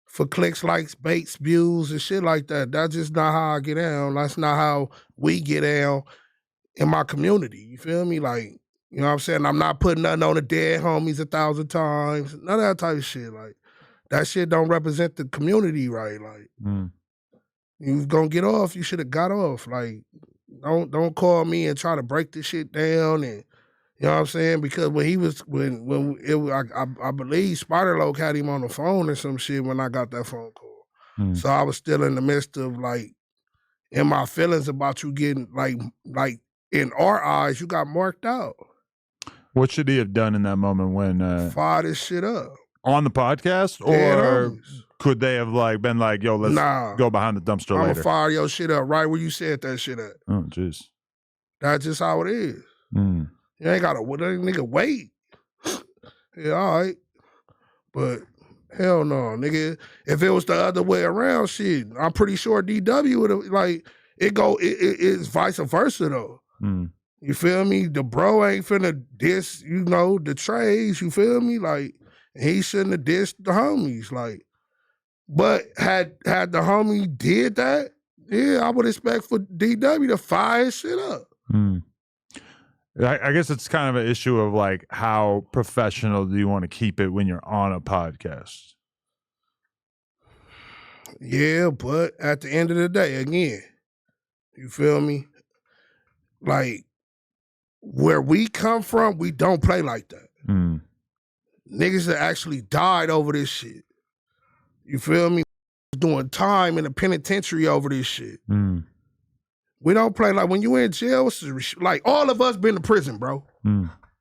for clicks, likes, baits, views, and shit like that. That's just not how I get down. That's not how we get down in my community. You feel me? Like, you know what I'm saying? I'm not putting nothing on the dead homies 1,000 times. None of that type of shit. Like, that shit don't represent the community right. Like, you was gonna get off, you should have got off. Like, don't call me and try to break this shit down. And you know what I'm saying? Because when he was I believe Spider-Loc had him on the phone or some shit when I got that phone call. So I was still in the midst of like in my feelings about you getting like in our eyes, you got marked out. What should he have done in that moment when fire this shit up? On the podcast? Or could they have like been like, yo, let's go behind the dumpster later? I'm gonna fire your shit up right where you said that shit at. Oh, jeez. That's just how it is. You ain't gotta nigga wait. Yeah, all right. But hell no, nigga. If it was the other way around, shit, I'm pretty sure DW would have like it's vice versa though. You feel me? The bro ain't finna diss, you know, the trades, you feel me? Like, he shouldn't have dissed the homies. Like, but had the homie did that, yeah, I would expect for DW to fire his shit up. I guess it's kind of an issue of like, how professional do you want to keep it when you're on a podcast? Yeah, but at the end of the day, again, you feel me? Like, where we come from, we don't play like that. Niggas that actually died over this shit. You feel me? Doing time in the penitentiary over this shit. We don't play like when you in jail, like all of us been to prison, bro.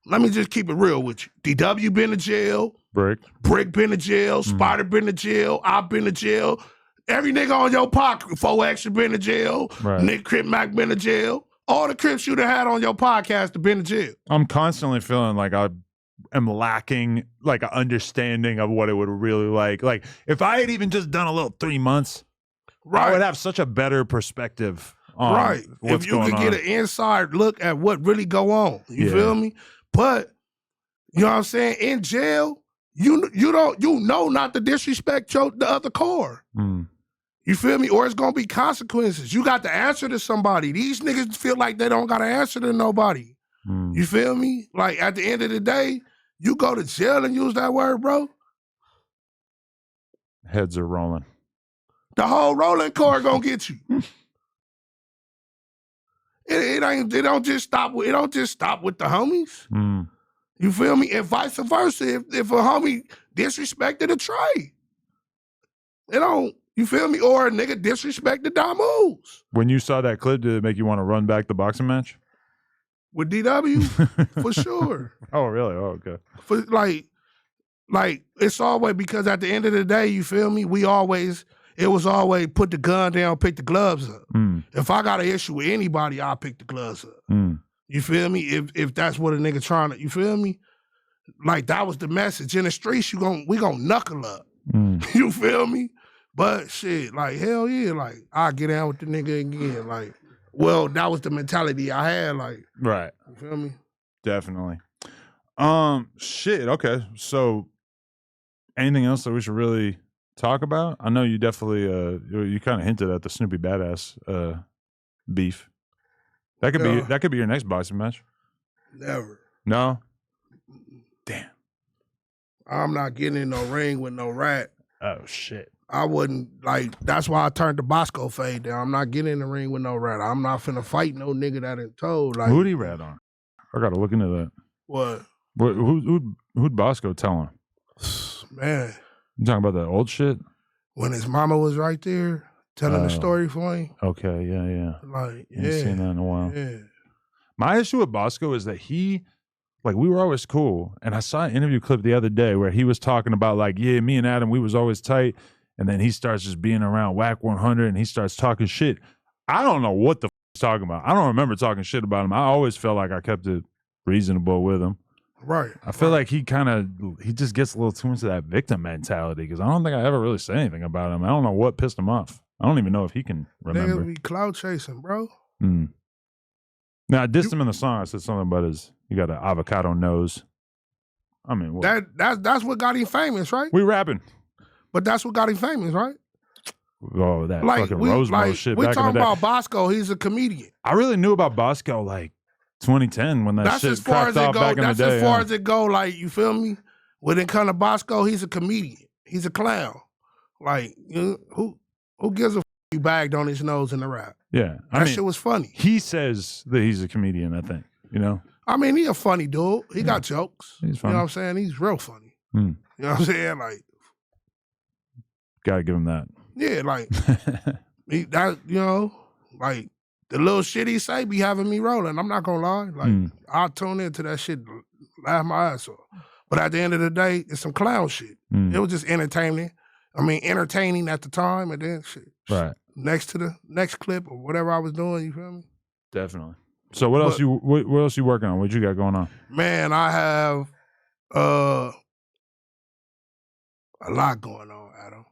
Let me just keep it real with you. DW been to jail. Brick been to jail. Spider been to jail. I've been to jail. Every nigga on your pocket, 4Action been to jail. Nick Crip Mac been to jail. All the Crips you done had on your podcast have been to jail. I'm constantly feeling like I am lacking like an understanding of what it would really like. Like if I had even just done a little 3 months, I would have such a better perspective on what's going on. If you could get an inside look at what really go on. You feel me? But you know what I'm saying? In jail, you know not to disrespect the other core. You feel me? Or it's gonna be consequences. You got to answer to somebody. These niggas feel like they don't gotta answer to nobody. You feel me? Like at the end of the day, you go to jail and use that word, bro. Heads are rolling. The whole rolling car gonna get you. It don't just stop with the homies. Mm. You feel me? And vice versa. If a homie disrespected a Trey, it don't. You feel me? Or a nigga disrespected Damoos. When you saw that clip, did it make you want to run back the boxing match? With DW, for sure. Oh, really? Oh, okay. For like it's always because at the end of the day, you feel me? It was always put the gun down, pick the gloves up. Mm. If I got an issue with anybody, I'll pick the gloves up. Mm. You feel me? If that's what a nigga trying to, you feel me? Like that was the message. In the streets, we gonna knuckle up. Mm. You feel me? But shit, like hell yeah, like I get down with the nigga again. Like, well, that was the mentality I had. Like, right. You feel me? Definitely. Shit. Okay. So, anything else that we should really talk about? I know you definitely you kind of hinted at the Snoopy Badass beef. That could be your next boxing match. Never. No. Damn. I'm not getting in no ring with no rat. Oh shit. I wouldn't that's why I turned the Bosco fade down. I'm not getting in the ring with no rat. I'm not finna fight no nigga that ain't told. Like, who'd he rat on? I gotta look into that. What? Who'd Bosco tell him? Man. You talking about that old shit? When his mama was right there telling the story for him. Okay, yeah. Like, I haven't seen that in a while. Yeah. My issue with Bosco is that we were always cool. And I saw an interview clip the other day where he was talking about me and Adam, we was always tight. And then he starts just being around Whack 100 and he starts talking shit. I don't know what the he's talking about. I don't remember talking shit about him. I always felt like I kept it reasonable with him. Right. I feel like he just gets a little too into that victim mentality because I don't think I ever really said anything about him. I don't know what pissed him off. I don't even know if he can remember. Niggas be cloud chasing, bro. Mm. Now, I dissed him in the song. I said something about he got an avocado nose. I mean, what? That's what got him famous, right? We rapping. But that's what got him famous, right? Oh, that fucking Rose Bowl shit we back in the talking day. about Bosco. He's a comedian. I really knew about Bosco 2010 when that shit cracked off back in the day. That's as far as it go. Like, you feel me? When it comes to Bosco, he's a comedian. He's a clown. Like, who gives a f*** you bagged on his nose in the rap? Yeah. That shit was funny. He says that he's a comedian, I think, I mean, he a funny dude. He got jokes. He's funny. You know what I'm saying? He's real funny. Mm. You know what I'm saying? Like, gotta give him that. Yeah, like the little shit he say be having me rolling. I'm not gonna lie. Like, I'll tune into that shit, laugh my ass off. But at the end of the day, it's some clown shit. It was just entertaining. I mean, entertaining at the time, and then shit. Right. Next to the next clip or whatever I was doing, you feel me? Definitely. So what else you working on? What you got going on? Man, I have a lot going on, Adam.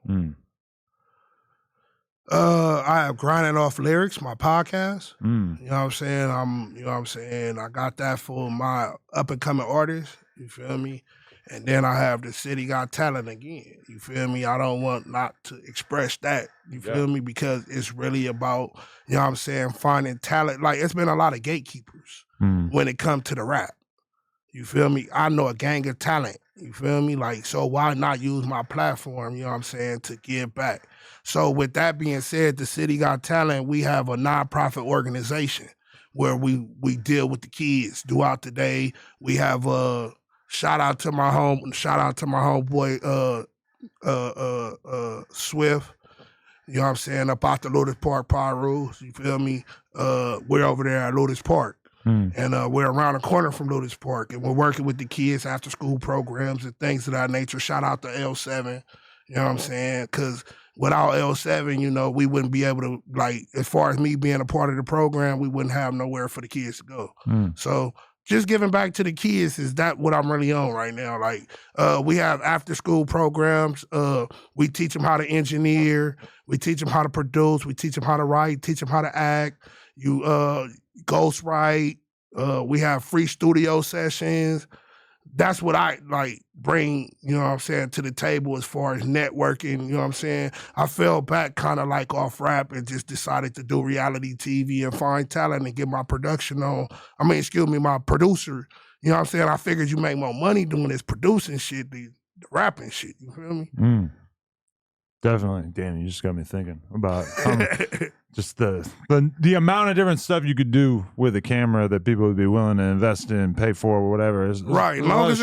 I have Grinding Off Lyrics, my podcast. You know what I'm saying? I got that for my up and coming artists. You feel me? And then I have The City Got Talent again. You feel me? I don't want not to express that. You feel me? Because it's really about, you know what I'm saying, finding talent. Like, it's been a lot of gatekeepers when it comes to the rap. You feel me? I know a gang of talent. You feel me? Like, so why not use my platform, you know what I'm saying, to give back? So with that being said, The City Got Talent, we have a nonprofit organization where we deal with the kids throughout the day. We have shout out to my homeboy Swift. You know what I'm saying? Up out the Lotus Park Paru. You feel me? We're over there at Lotus Park. And we're around the corner from Lotus Park, and we're working with the kids after school programs and things of that nature. Shout out to L7, you know what I'm saying? Because without L7, we wouldn't be able to, like, as far as me being a part of the program, we wouldn't have nowhere for the kids to go. So just giving back to the kids is that what I'm really on right now. Like, we have after school programs. We teach them how to engineer. We teach them how to produce. We teach them how to write, teach them how to act. You ghostwrite. We have free studio sessions. That's what I bring, you know what I'm saying, to the table as far as networking, you know what I'm saying? I fell back kind of like off rap and just decided to do reality TV and find talent and get my production on. My producer, you know what I'm saying? I figured you make more money doing this producing shit than the rapping shit, you feel me? Definitely. Damn, you just got me thinking about just the amount of different stuff you could do with a camera that people would be willing to invest in, pay for, or whatever. Right. Long as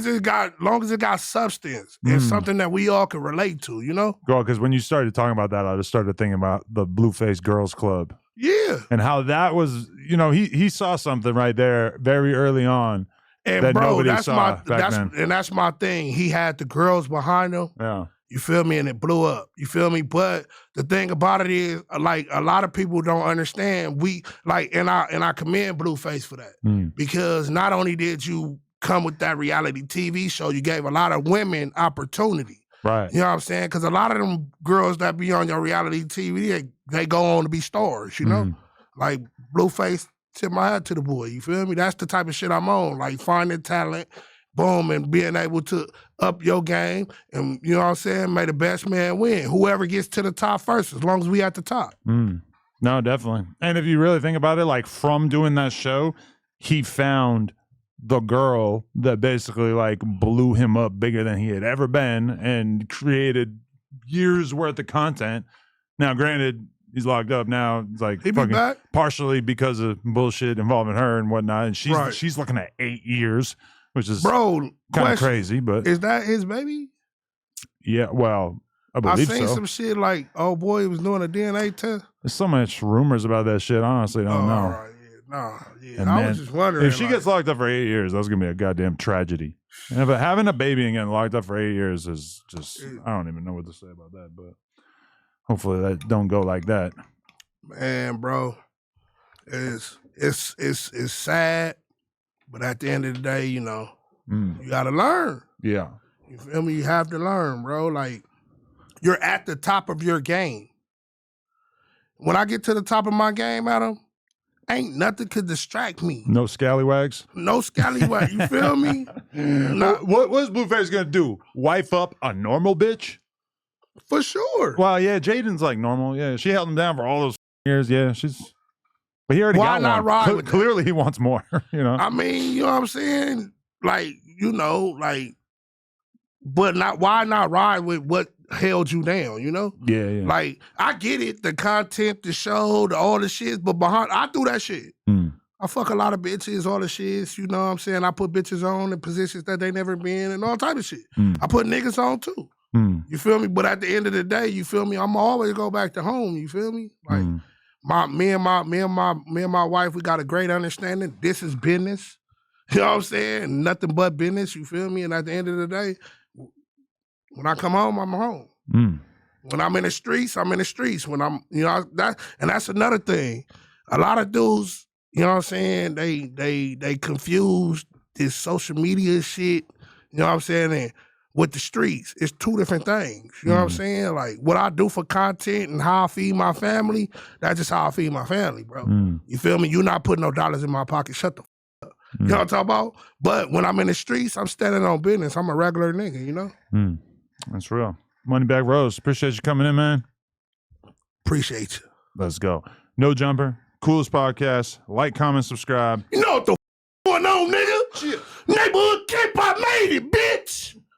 it got substance and something that we all can relate to, you know? Girl, because when you started talking about that, I just started thinking about the Blueface Girls Club. Yeah. And how that was, he saw something right there very early on. And that bro, nobody saw back then. And that's my thing. He had the girls behind him. Yeah. You feel me? And it blew up. You feel me? But the thing about it is, like, a lot of people don't understand. And I commend Blueface for that. Because not only did you come with that reality TV show, you gave a lot of women opportunity. Right. You know what I'm saying? Because a lot of them girls that be on your reality TV, they go on to be stars, you know? Like, Blueface, tip my hat to the boy, you feel me? That's the type of shit I'm on. Like, finding talent, boom, and being able to up your game, and you know what I'm saying, may the best man win. Whoever gets to the top first, as long as we at the top. No, definitely. And if you really think about it, like, from doing that show, he found the girl that basically, like, blew him up bigger than he had ever been and created years worth of content. Now, granted, he's locked up now. It's like partially because of bullshit involving her and whatnot, and she's looking at 8 years. Which is kind of crazy, but is that his baby? Yeah, well, I believe so. I seen some shit like, oh boy, he was doing a DNA test. There's so much rumors about that shit. I honestly don't know. And I was just wondering if she gets locked up for 8 years, that's gonna be a goddamn tragedy. And but having a baby and getting locked up for 8 years is just I don't even know what to say about that. But hopefully that don't go like that. Man, bro, it's sad. But at the end of the day, you know, you gotta learn. Yeah. You feel me? You have to learn, bro. Like, you're at the top of your game. When I get to the top of my game, Adam, ain't nothing could distract me. No scallywags? No scallywags. You feel me? What's Blueface gonna do? Wife up a normal bitch? For sure. Well, yeah, Jaden's like normal. Yeah, she held him down for all those years. Yeah, she's... But he already got one. Ride with Clearly he wants more, you know? I mean, you know what I'm saying? Like, you know, like, but why not ride with what held you down, you know? Yeah. Like, I get it, the content, the show, all the shit, but I do that shit. I fuck a lot of bitches, all the shits, you know what I'm saying? I put bitches on in positions that they never been and all type of shit. I put niggas on too. You feel me? But at the end of the day, you feel me? I'm always go back to home, you feel me? Like, me and my wife, we got a great understanding. This is business. You know what I'm saying? Nothing but business, you feel me? And at the end of the day, when I come home, I'm home. When I'm in the streets, I'm in the streets. When I'm, you know, that's another thing. A lot of dudes, you know what I'm saying, they confuse this social media shit, you know what I'm saying, and with the streets. It's two different things. You know what I'm saying? Like, what I do for content and how I feed my family, that's just how I feed my family, bro. You feel me? You're not putting no dollars in my pocket. Shut the up. You know what I'm talking about? But when I'm in the streets, I'm standing on business. I'm a regular nigga, you know? That's real. Moneybag Rose, appreciate you coming in, man. Appreciate you. Let's go. No Jumper, coolest podcast. Like, comment, subscribe. You know what the going on, nigga? Neighborhood K-pop made it, bitch.